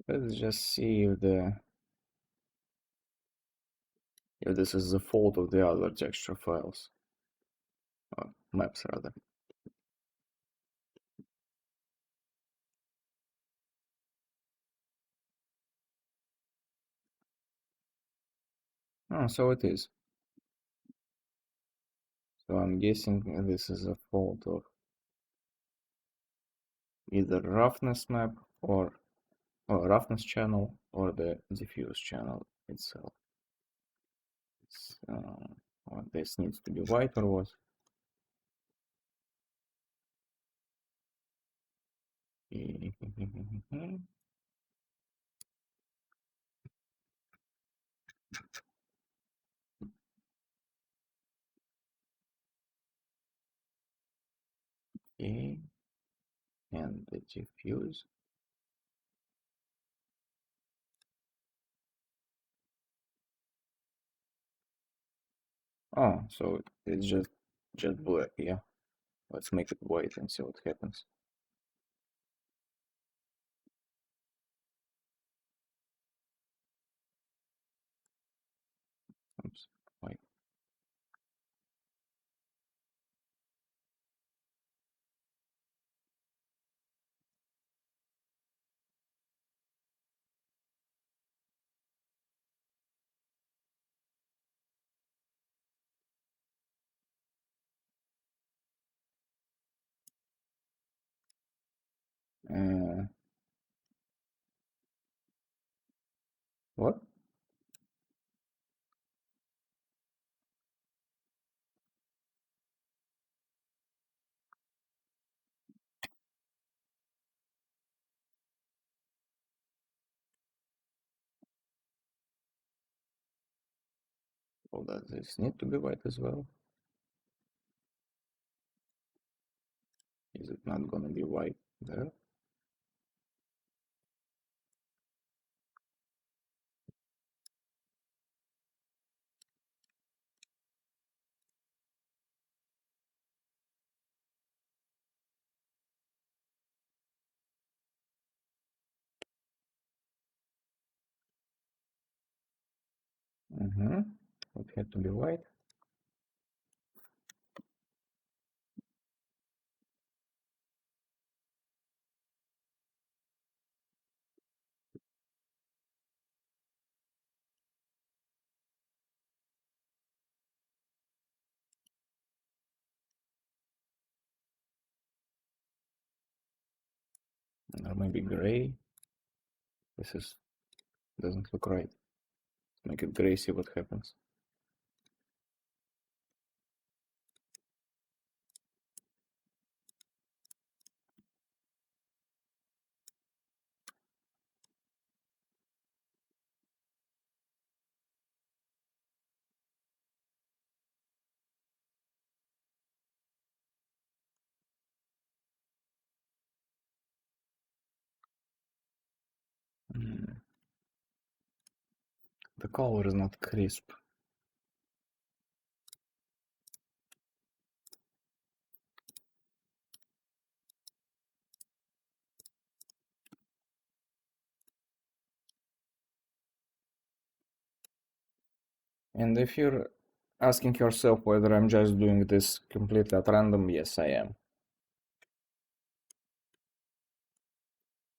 Let's just see if this is the fault of the other texture files. Or maps rather. Oh, so it is. So I'm guessing this is a fault of either roughness map or roughness channel or the diffuse channel itself. Well, this needs to be white or what? Okay, and the diffuse. Oh, so it's just black, yeah. Let's make it white and see what happens. Oops, white. What? Oh, does this need to be white as well? Is it not gonna be white there? It had to be white. Or maybe gray. This doesn't look right. Make it gray, see what happens. The color is not crisp. And if you're asking yourself whether I'm just doing this completely at random, yes, I am.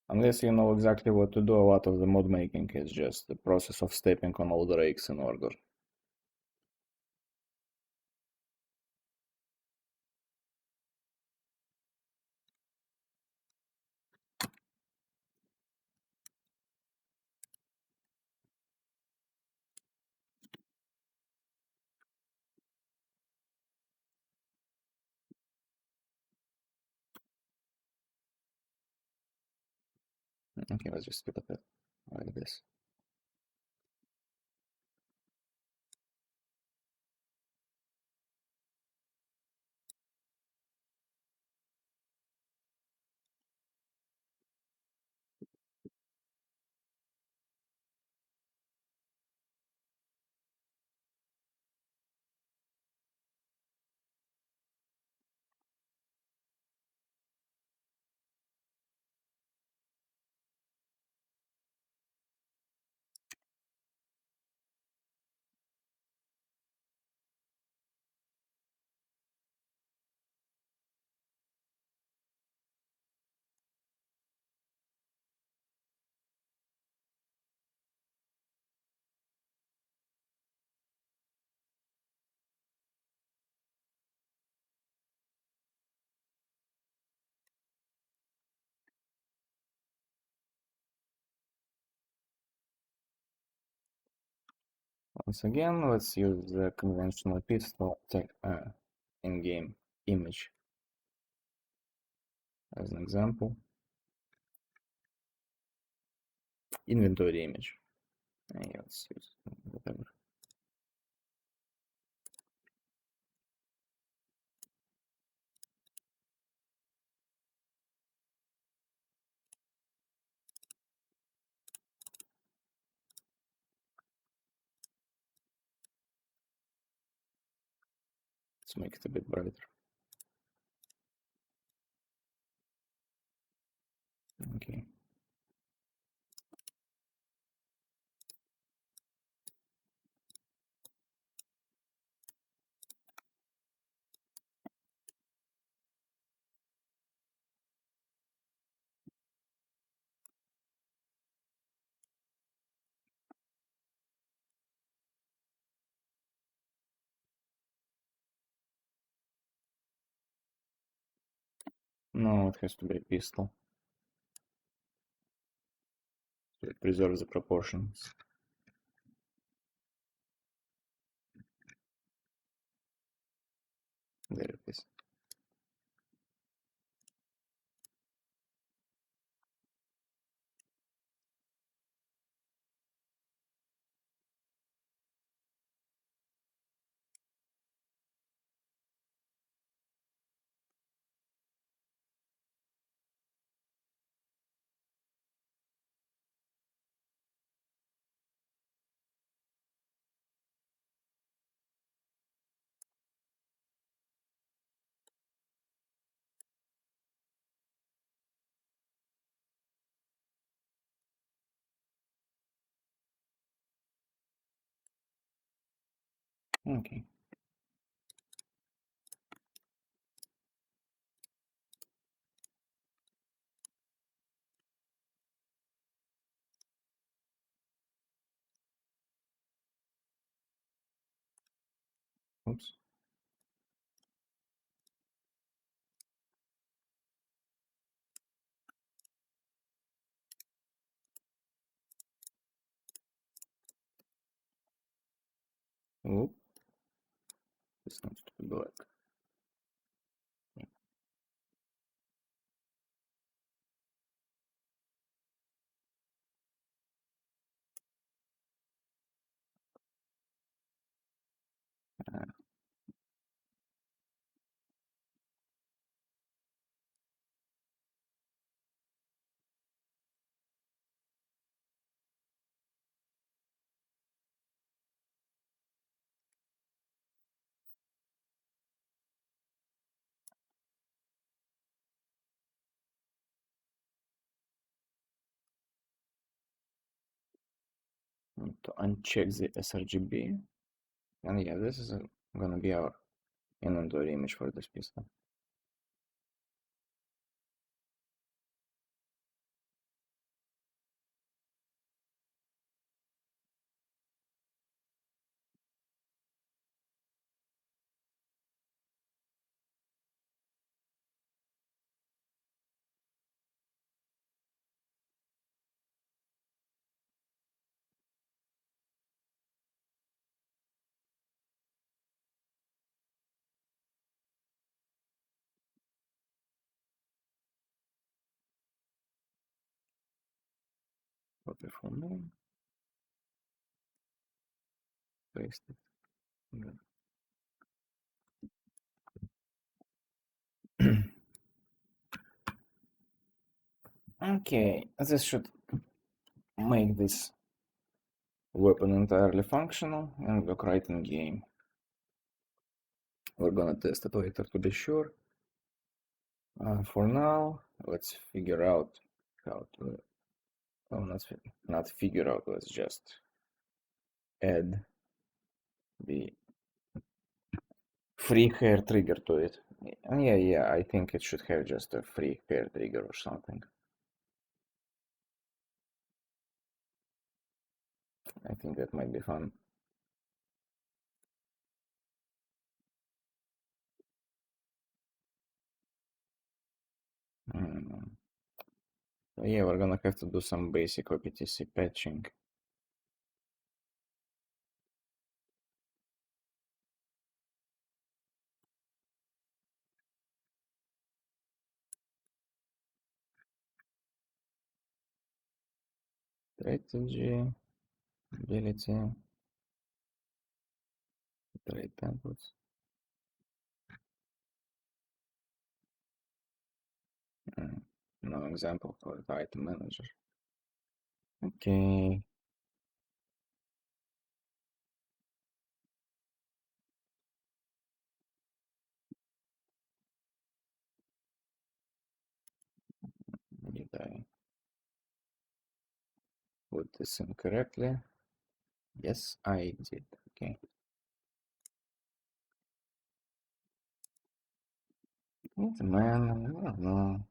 Unless you know exactly what to do, a lot of the mod making is just the process of stepping on all the rakes in order. Okay, let's just keep it like this. Once again, let's use the conventional pistol in-game image as an example. Inventory image. Yeah, let's use whatever. Let's make it a bit brighter. Okay. No, it has to be a pistol. so it preserves the proportions. There it is. Okay. Oops. Oop. This needs to be black. Need to uncheck the sRGB. And yeah, this is gonna be our inventory image for this piece. Copy from name, paste it. Good. Okay, this should make this weapon entirely functional and look right in game. We're gonna test it later to be sure. For now, let's figure out how to, well, not figure out, let's just add the free hair trigger to it. Yeah, I think it should have just a free hair trigger or something. I think that might be fun. So yeah, we're gonna have to do some basic OPTC patching. Strategy, ability, trade templates. No example for the item manager. Okay. Did I put this in correctly? Yes, I did. Okay. Man, I don't know.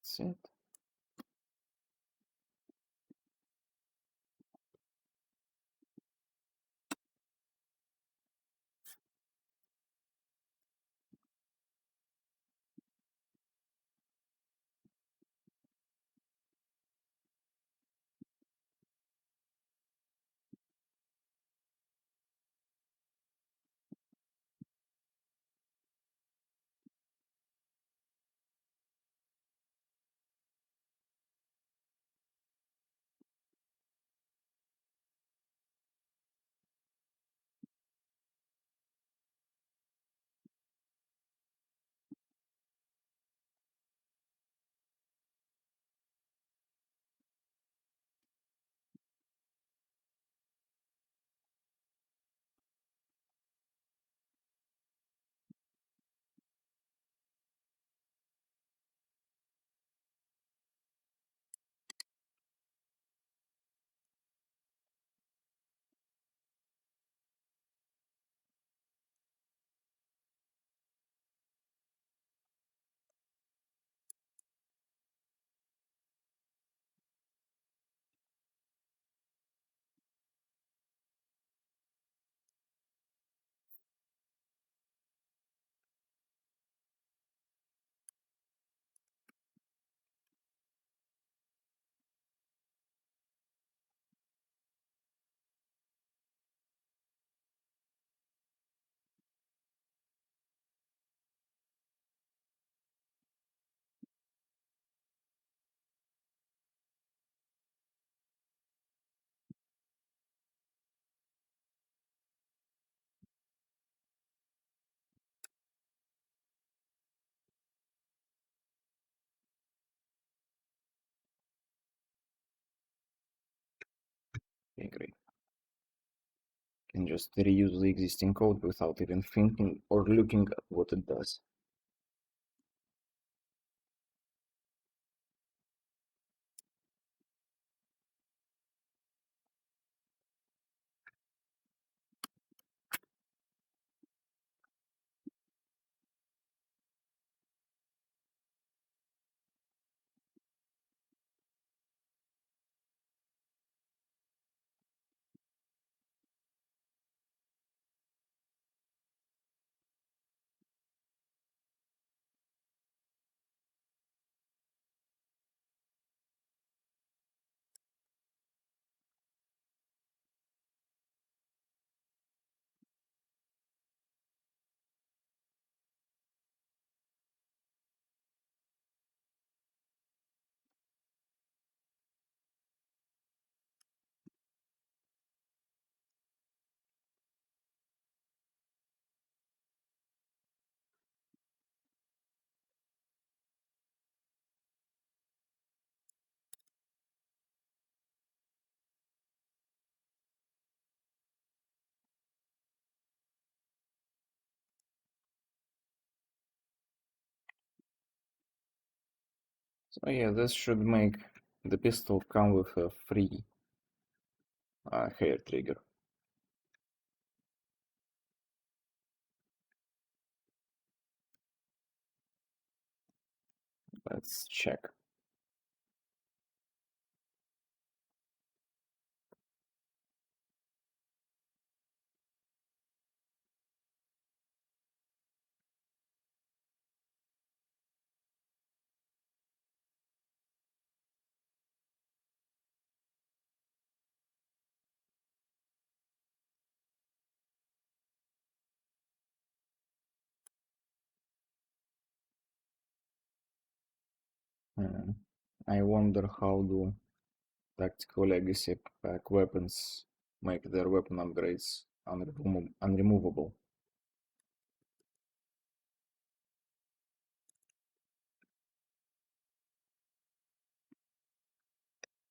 That's it. Okay, great. Can just reuse the existing code without even thinking or looking at what it does. So yeah, this should make the pistol come with a free hair trigger. Let's check. I wonder how do tactical legacy pack weapons make their weapon upgrades unremovable.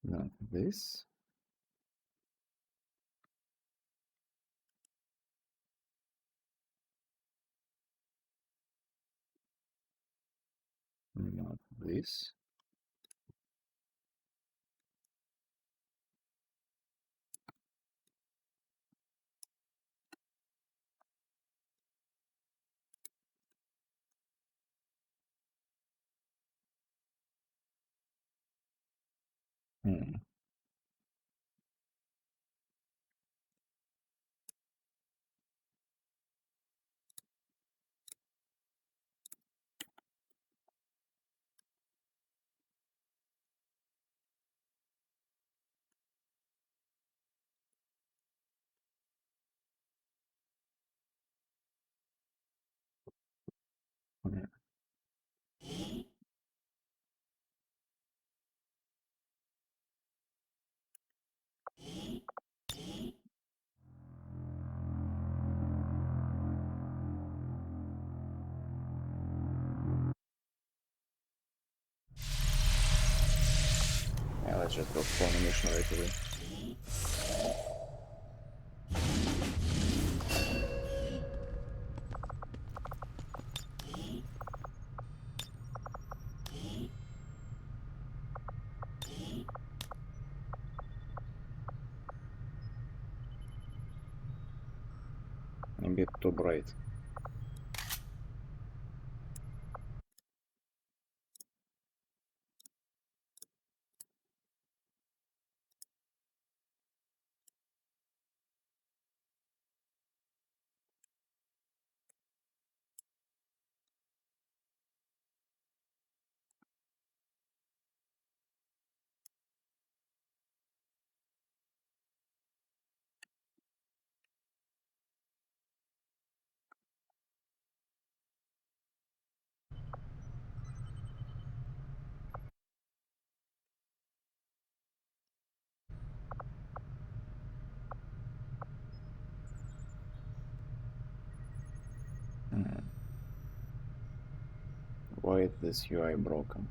Not this. Not this. Hmm. Hmm. Yeah, let's just go for animation right away. A bit too bright. Hmm. Why is this UI broken?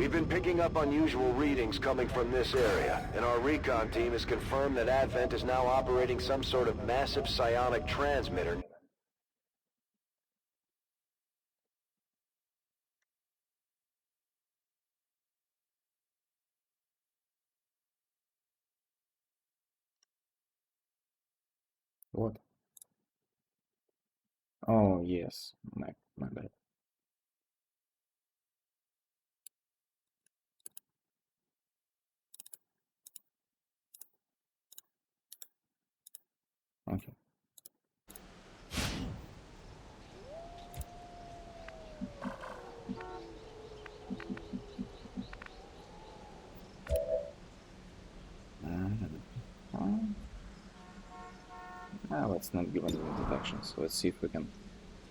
We've been picking up unusual readings coming from this area, and our recon team has confirmed that Advent is now operating some sort of massive psionic transmitter. What? Oh, yes. My bad. Okay. Let's not give any introductions. Let's see if we can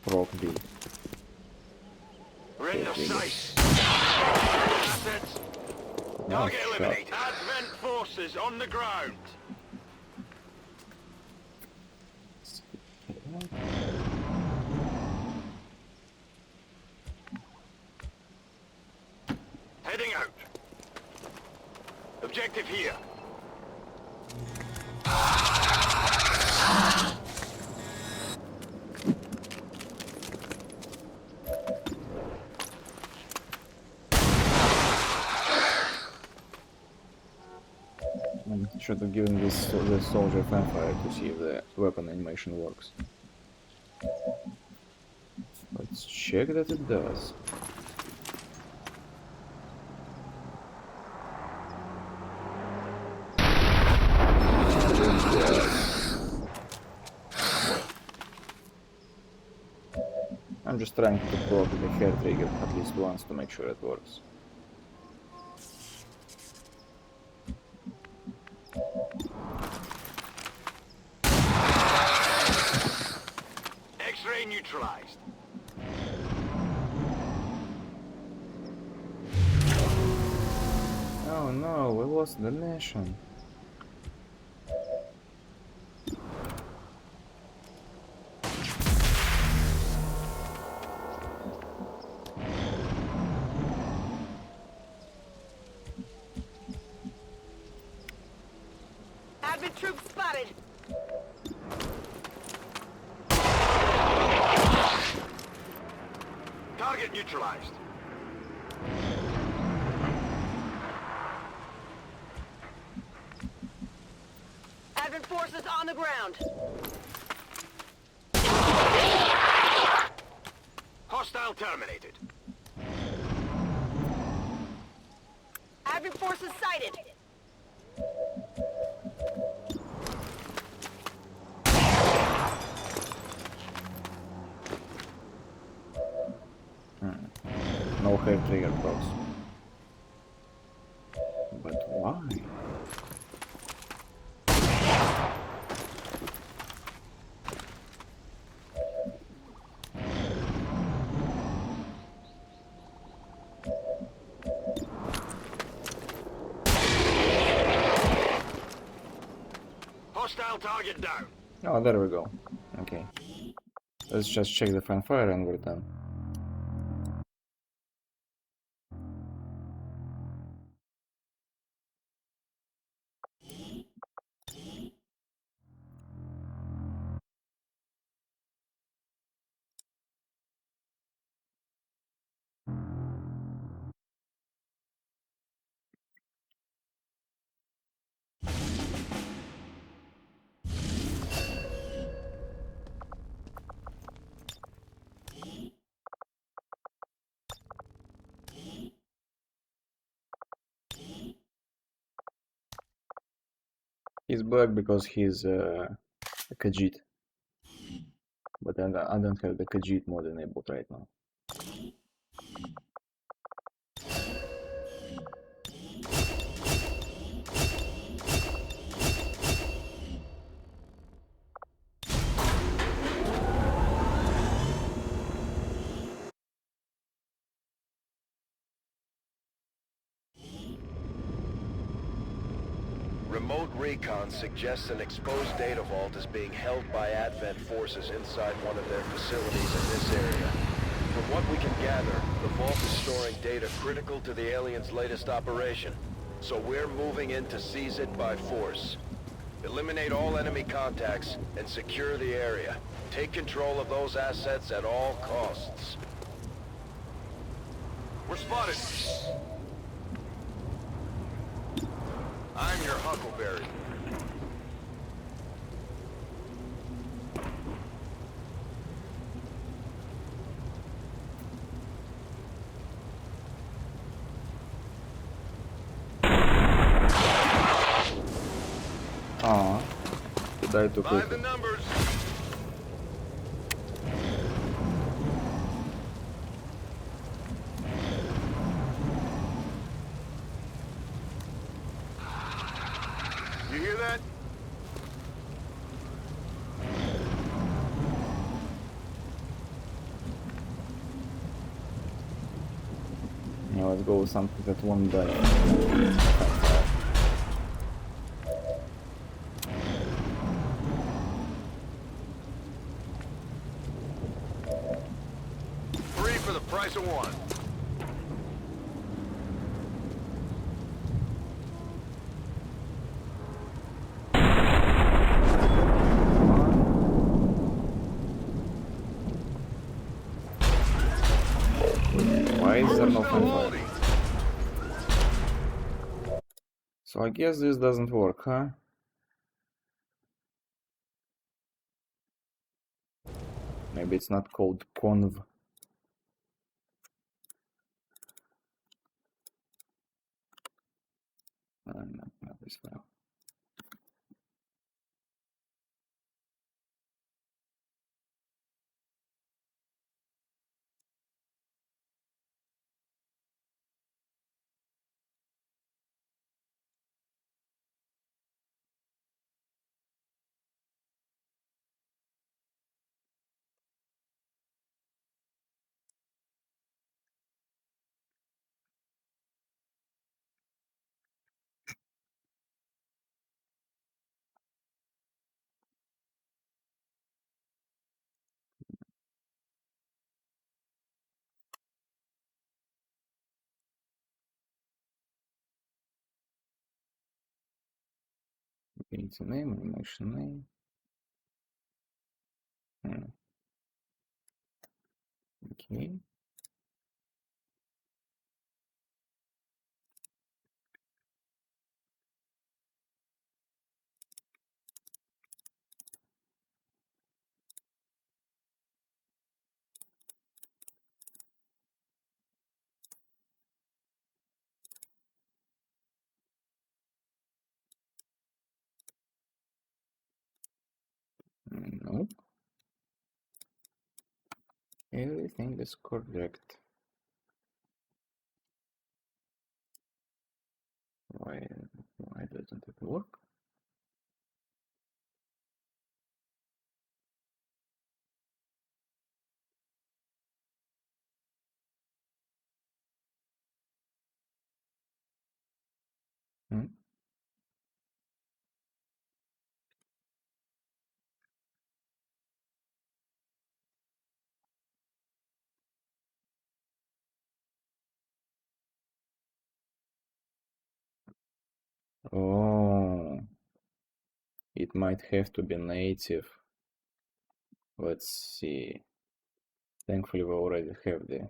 proc the... We're in the sight. Assets. Target eliminated. Advent forces on the ground. Heading out. Objective here. Should have given this soldier fanfare to see if the weapon animation works. Let's check that it does. I'm just trying to proc the hair trigger at least once to make sure it works. X-ray neutralized. Oh no, we lost the mission. Advent troops spotted. Target neutralized. Advent forces on the ground. Hostile terminated. Advent forces sighted. No hair trigger procs. But why? Hostile target down. Oh, there we go. Okay. Let's just check the fanfare and we're done. He's black because he's a Khajiit. But I don't have the Khajiit mod enabled right now. Remote recon suggests an exposed data vault is being held by Advent forces inside one of their facilities in this area. From what we can gather, the vault is storing data critical to the aliens' latest operation. So we're moving in to seize it by force. Eliminate all enemy contacts and secure the area. Take control of those assets at all costs. We're spotted. I'm your Huckleberry. Дай ту Mind the кухню. numbers. You hear that? Yeah, let's go with something that won't die. Three for the price of one. Why is there no Still fanfare? holding. So I guess this doesn't work, huh? Maybe it's not called conv. No, not this file. Ability name, animation name. Okay. Nope. Everything is correct. Why doesn't it work? Hmm? Oh, it might have to be native. Let's see. Thankfully, we already have the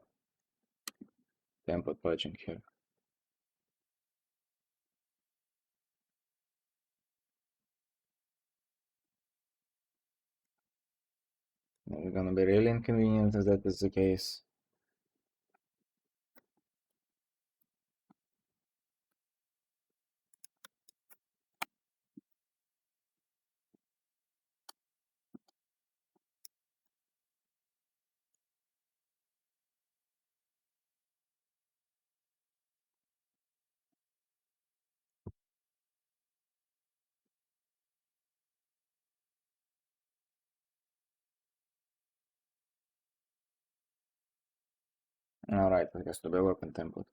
template patching here. Now we're gonna be really inconvenient if that is the case. Alright, it has to be weapon template.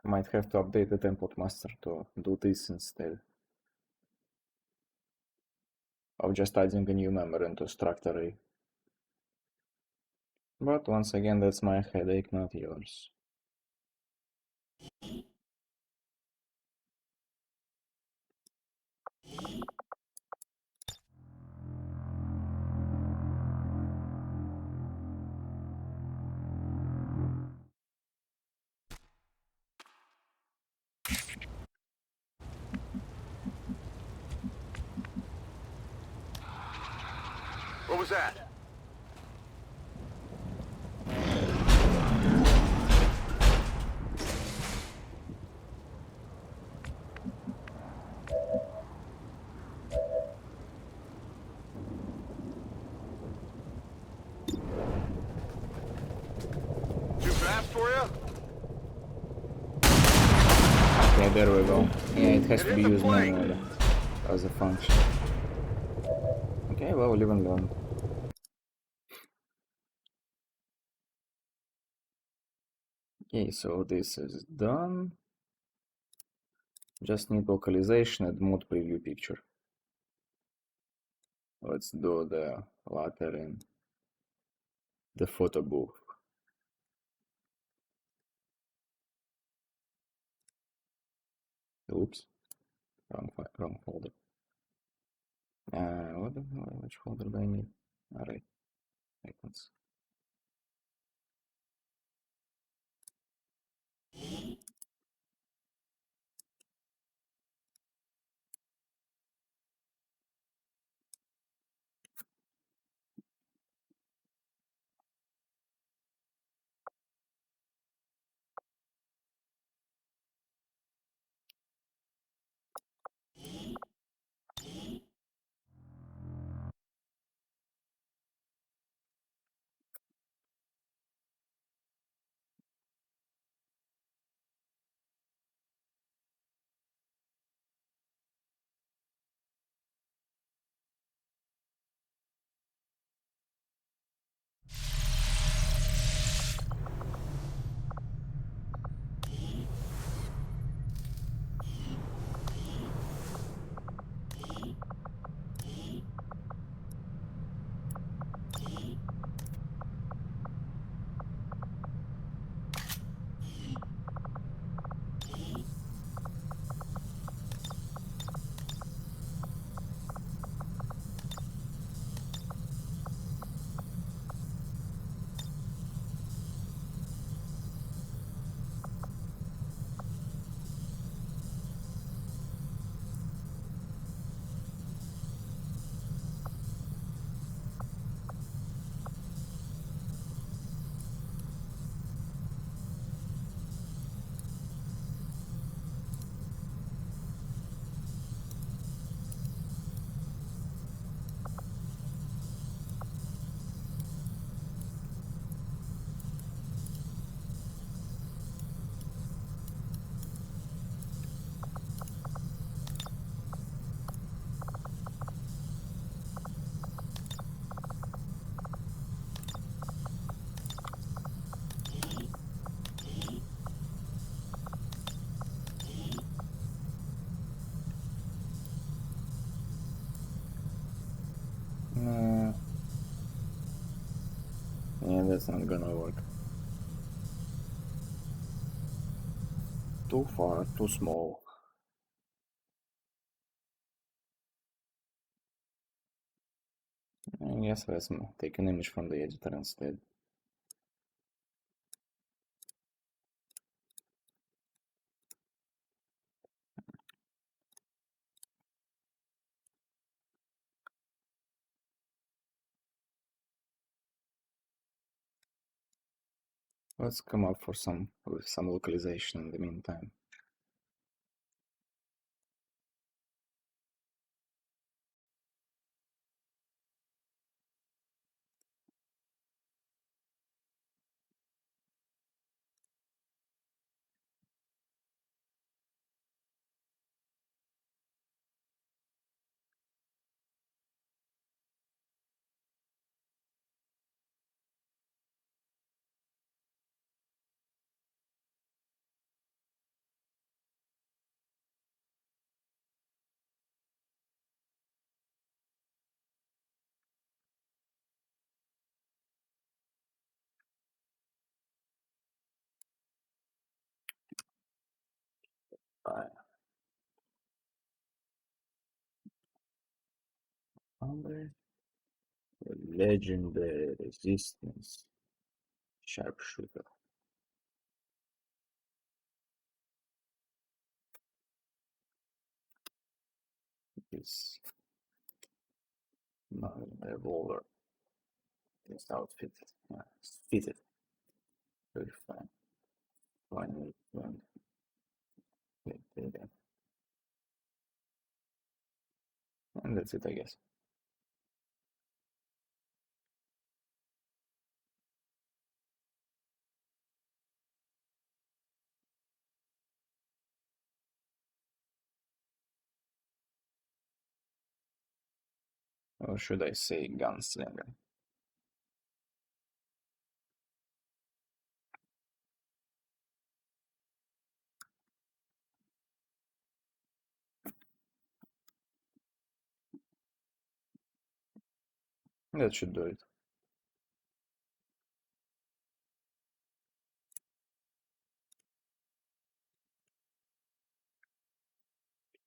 I might have to update the template master to do this instead of just adding a new member into struct array. But once again, that's my headache, not yours. What was that? Too fast for you? Okay, there we go. Yeah, it has It to be is a used plank. manually as a function. Okay, well, live and learn. Okay, so this is done. Just need localization and mod preview picture. Let's do the latter in the photo booth. Oops, wrong folder. Which folder do I need? Alright, icons. Yeah, that's not gonna work. Too far, too small. I guess let's take an image from the editor instead. Let's come up with some localization in the meantime. Fine. Legendary resistance sharpshooter. This revolver is outfitted. Yeah, it's fitted. Very fine. Finally, and that's it, I guess. Or should I say gunslinger? That should do it.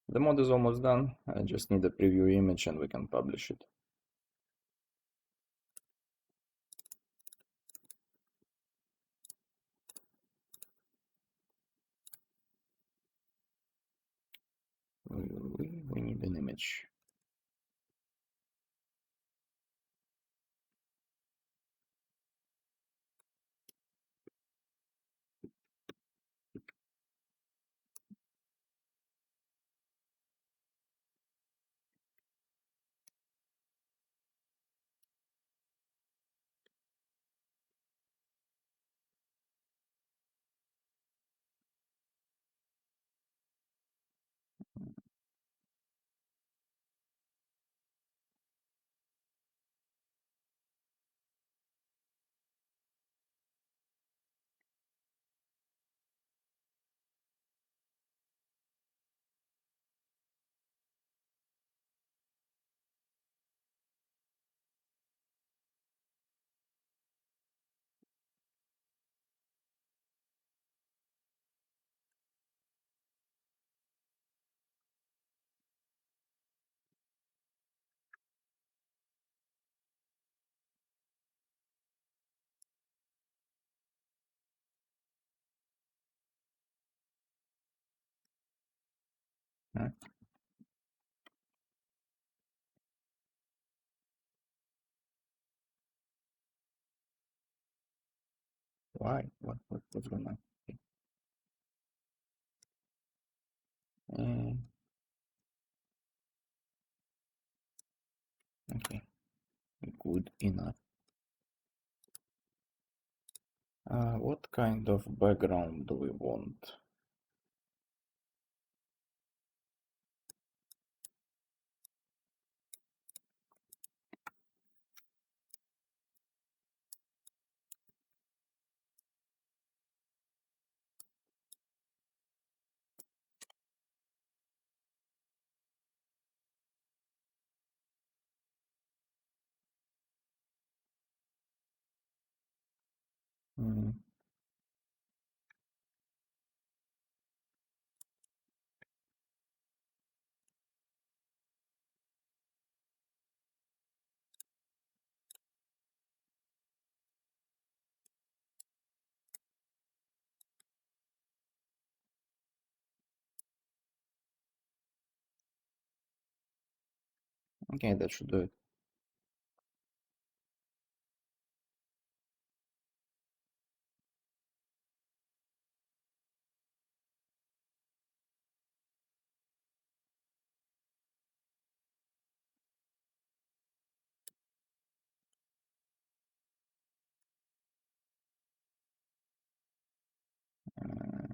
The mod is almost done. I just need a preview image and we can publish it. We need an image. Huh? Why? What's going on? Okay, good enough. What kind of background do we want? Hmm. Okay, that should do it. Uh,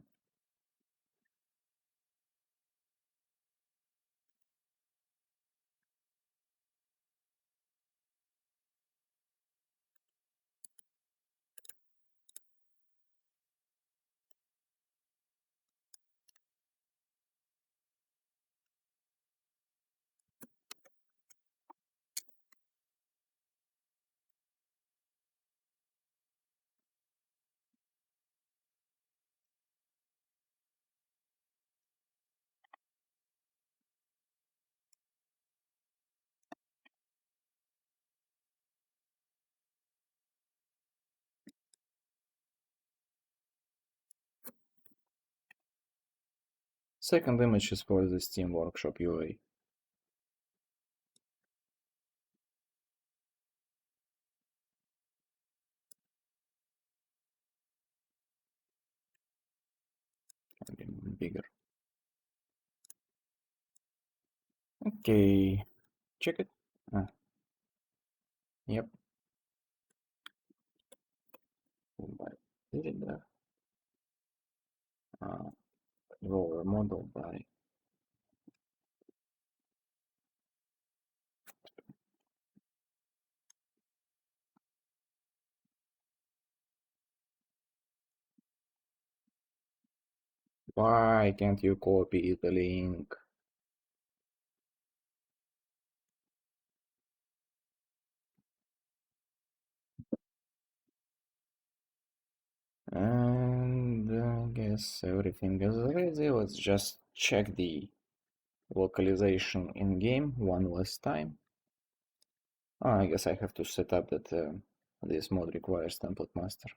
Second image is for the Steam Workshop UA. Maybe bigger. Okay, check it. Yep. By Iridar. Roller model by Why can't you copy the link? And I guess everything is ready. Let's just check the localization in game one last time. I guess I have to set up that this mod requires template master.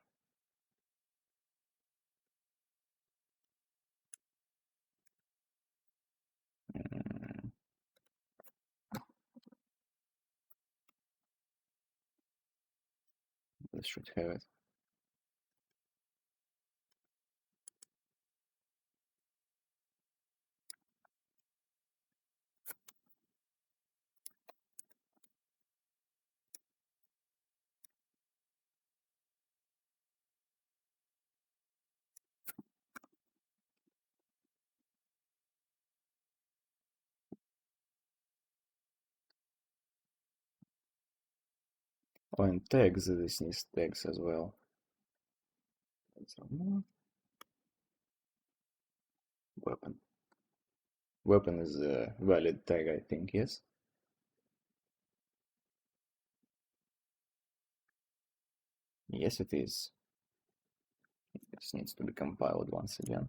This should have it. Oh, and tags, this needs tags as well. Weapon. Weapon is a valid tag, I think, yes? Yes, it is. This needs to be compiled once again.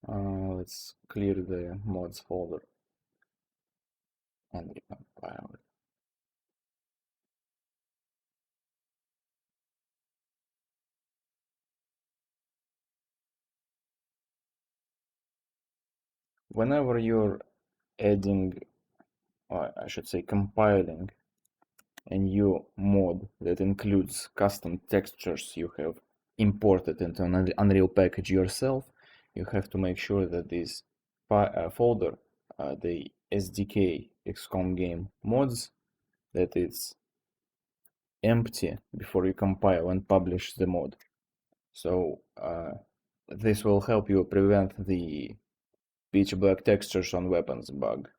Let's clear the mods folder and recompile it. Whenever you're adding, or I should say compiling, a new mod that includes custom textures you have imported into an Unreal package yourself, you have to make sure that this folder, the SDK XCOM game mods, that it's empty before you compile and publish the mod. So this will help you prevent the pitch black textures on weapons bug.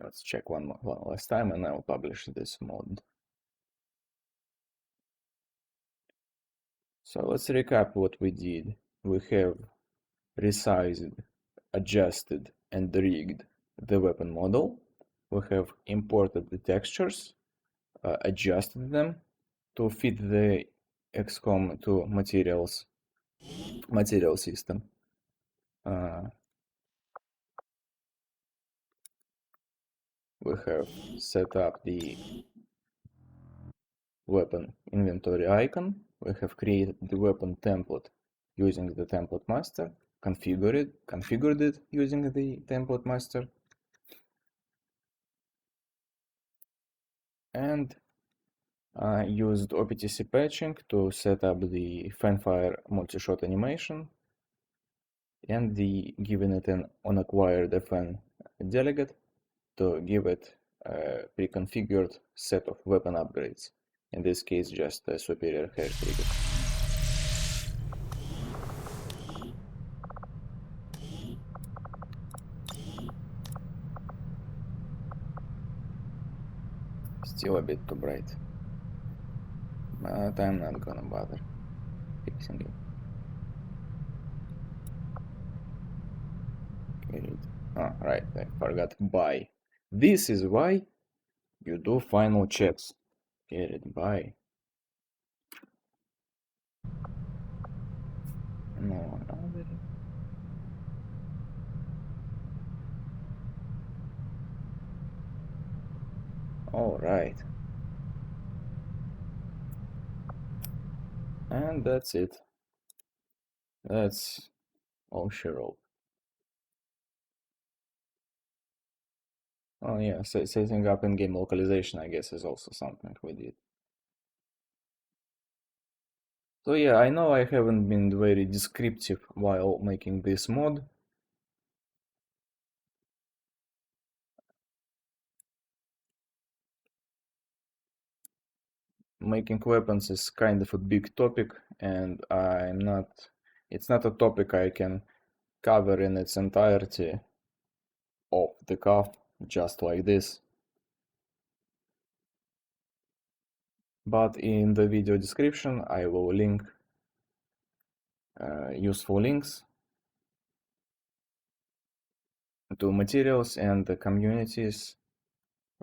Let's check one last time and I'll publish this mod. So let's recap what we did. We have resized, adjusted, and rigged the weapon model. We have imported the textures, adjusted them to fit the XCOM 2 material system. We have set up the weapon inventory icon. We have created the weapon template using the template master, configured it using the template master, and used OPTC patching to set up the fanfare multi-shot animation and giving it an unacquired FN delegate to give it a pre-configured set of weapon upgrades. In this case, just a superior hair trigger. Still a bit too bright, but I'm not gonna bother fixing it. Okay. Oh, right, I forgot by. This is why you do final checks. Get it by. No, other. All right. And that's it. That's Oh, she wrote. Oh yeah, setting up in-game localization, I guess, is also something we did. So yeah, I know I haven't been very descriptive while making this mod. Making weapons is kind of a big topic, and it's not a topic I can cover in its entirety off the cuff, just like this. But in the video description, I will link useful links to materials and the communities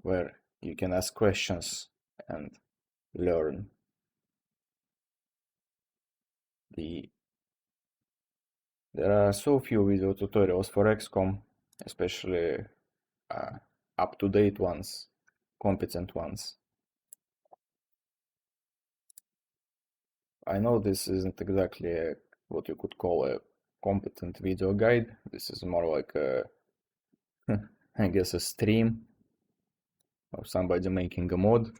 where you can ask questions and learn. There are so few video tutorials for XCOM, especially up-to-date ones, competent ones. I know this isn't exactly what you could call a competent video guide. This is more like a, I guess, a stream of somebody making a mod.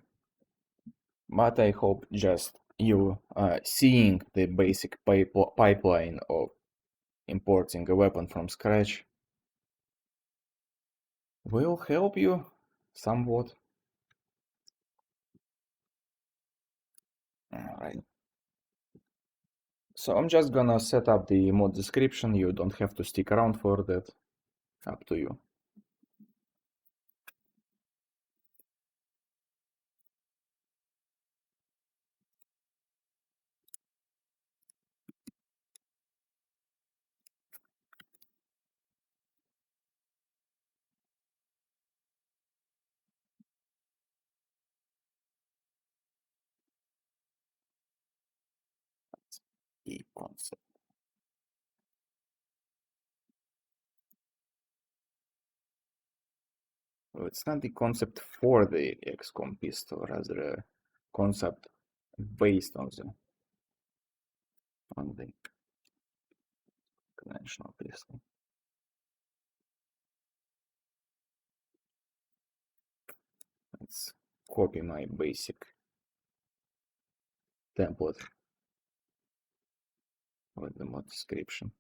But I hope just you seeing the basic pipeline of importing a weapon from scratch will help you somewhat. Alright. So I'm just gonna set up the mod description. You don't have to stick around for that. Up to you. The concept. Well, it's not the concept for the XCOM pistol, rather a concept based on the conventional pistol. Let's copy my basic template with the mod description.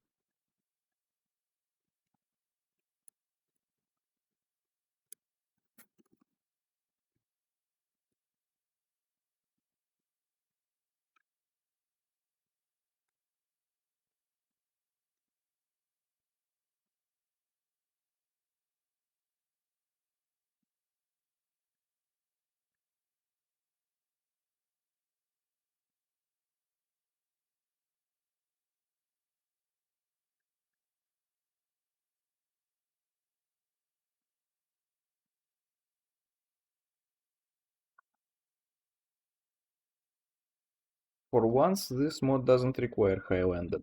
For once, this mod doesn't require high-landed.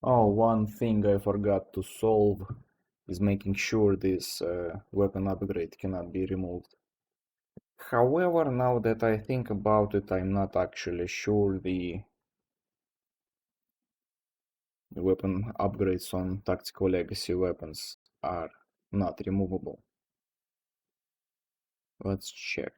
Oh, one thing I forgot to solve is making sure this weapon upgrade cannot be removed. However, now that I think about it, I'm not actually sure the weapon upgrades on tactical legacy weapons are not removable. Let's check.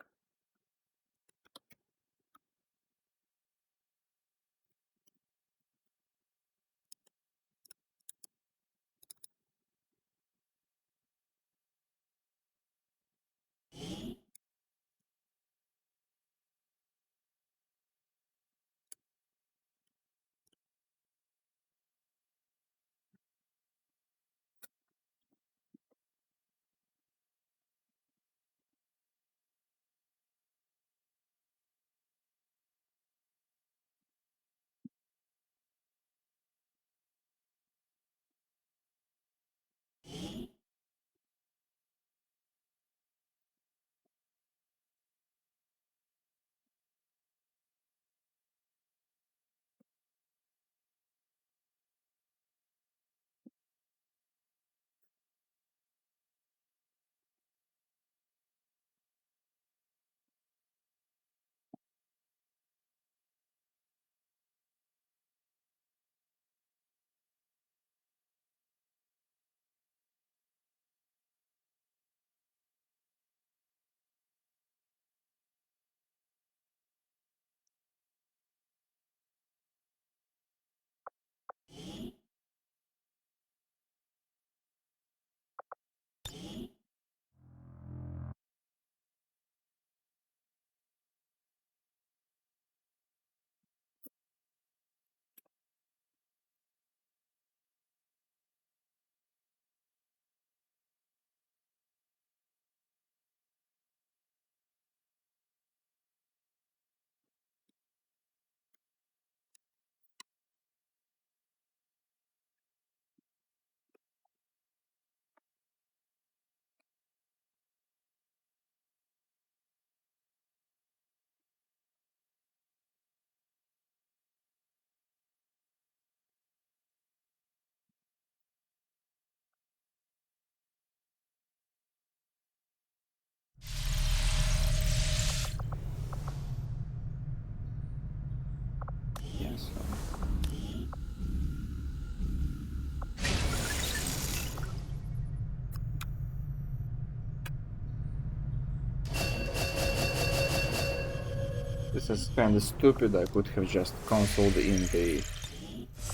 This is kinda stupid. I could have just consoled in the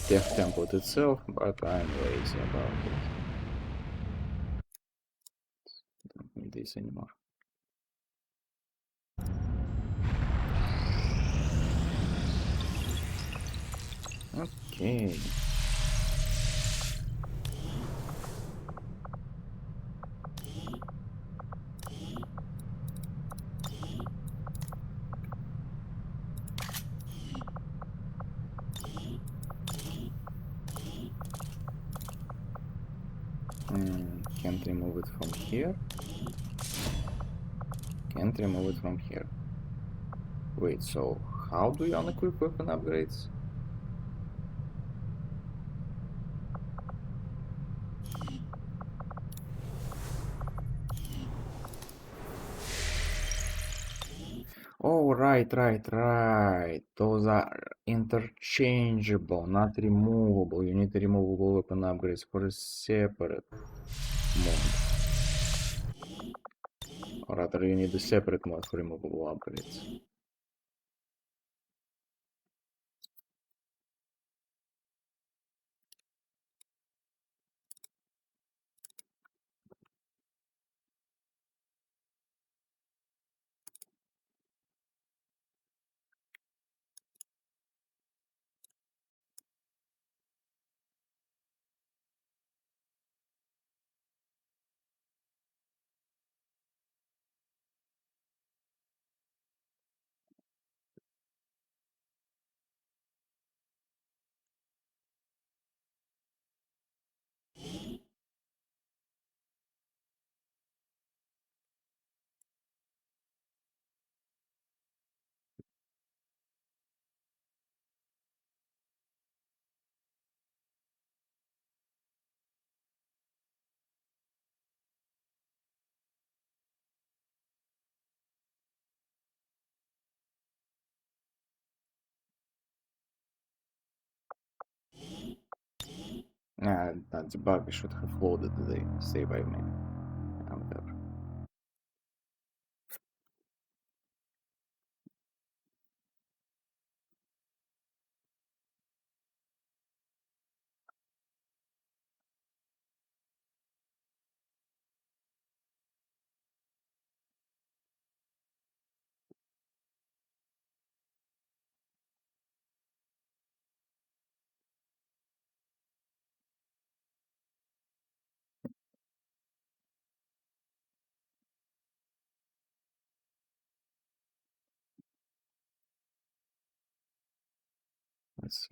tech template itself, but I'm lazy about it. Don't need this anymore. Okay. Can't remove it from here. Can't remove it from here. Wait, so how do you unequip weapon upgrades? Oh, right. Those are interchangeable, not removable. You need removable weapon upgrades for a separate mod. Or rather, you need a separate mod for removable upgrades. That bug should have loaded the save I made. Whatever.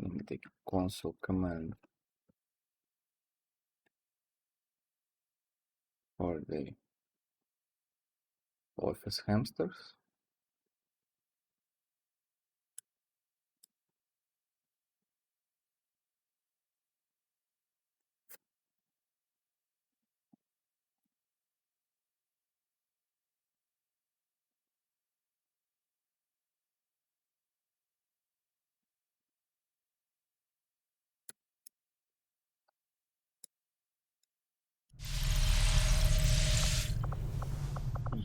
Let me take a console command for the office hamsters.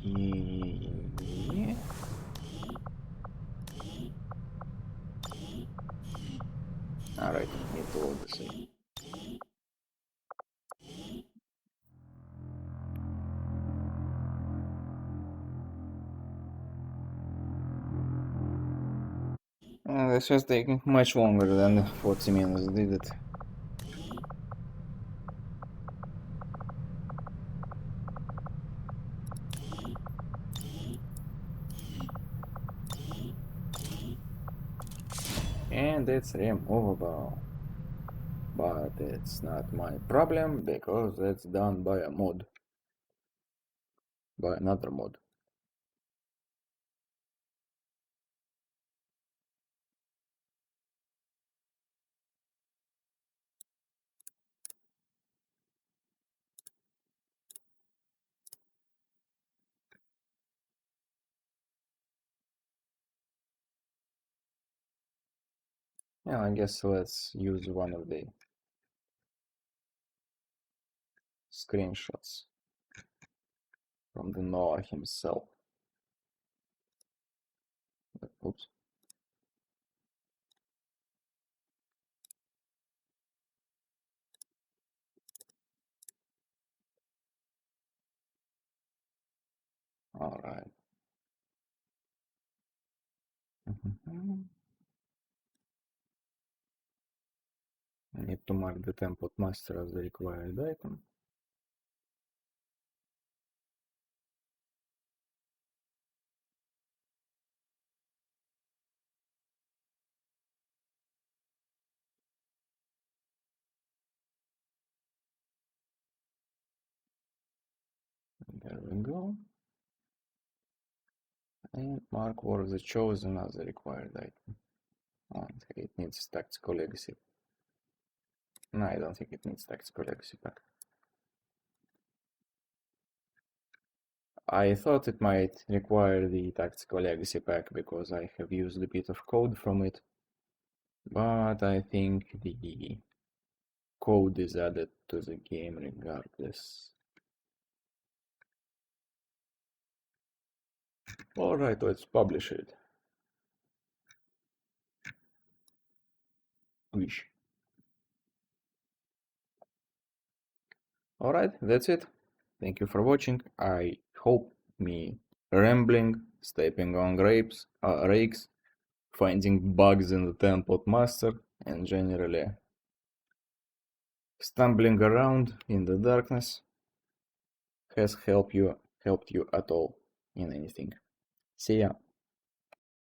Yeah. Alright, need to load the save. This was taking much longer than 40 minutes, did it? And it's removable. But it's not my problem because it's done by a mod. By another mod. Yeah, I guess let's use one of the screenshots from the Noah himself. Oops. All right. I need to mark the template master as the required item. There we go. And mark War of the Chosen as the required item. Oh, it needs tactical legacy. No, I don't think it needs tactical legacy pack. I thought it might require the tactical legacy pack because I have used a bit of code from it, but I think the code is added to the game regardless. Alright, let's publish it. Wish. Alright, that's it. Thank you for watching. I hope me rambling, stepping on rakes, finding bugs in the template master, and generally stumbling around in the darkness has helped you at all in anything. See ya.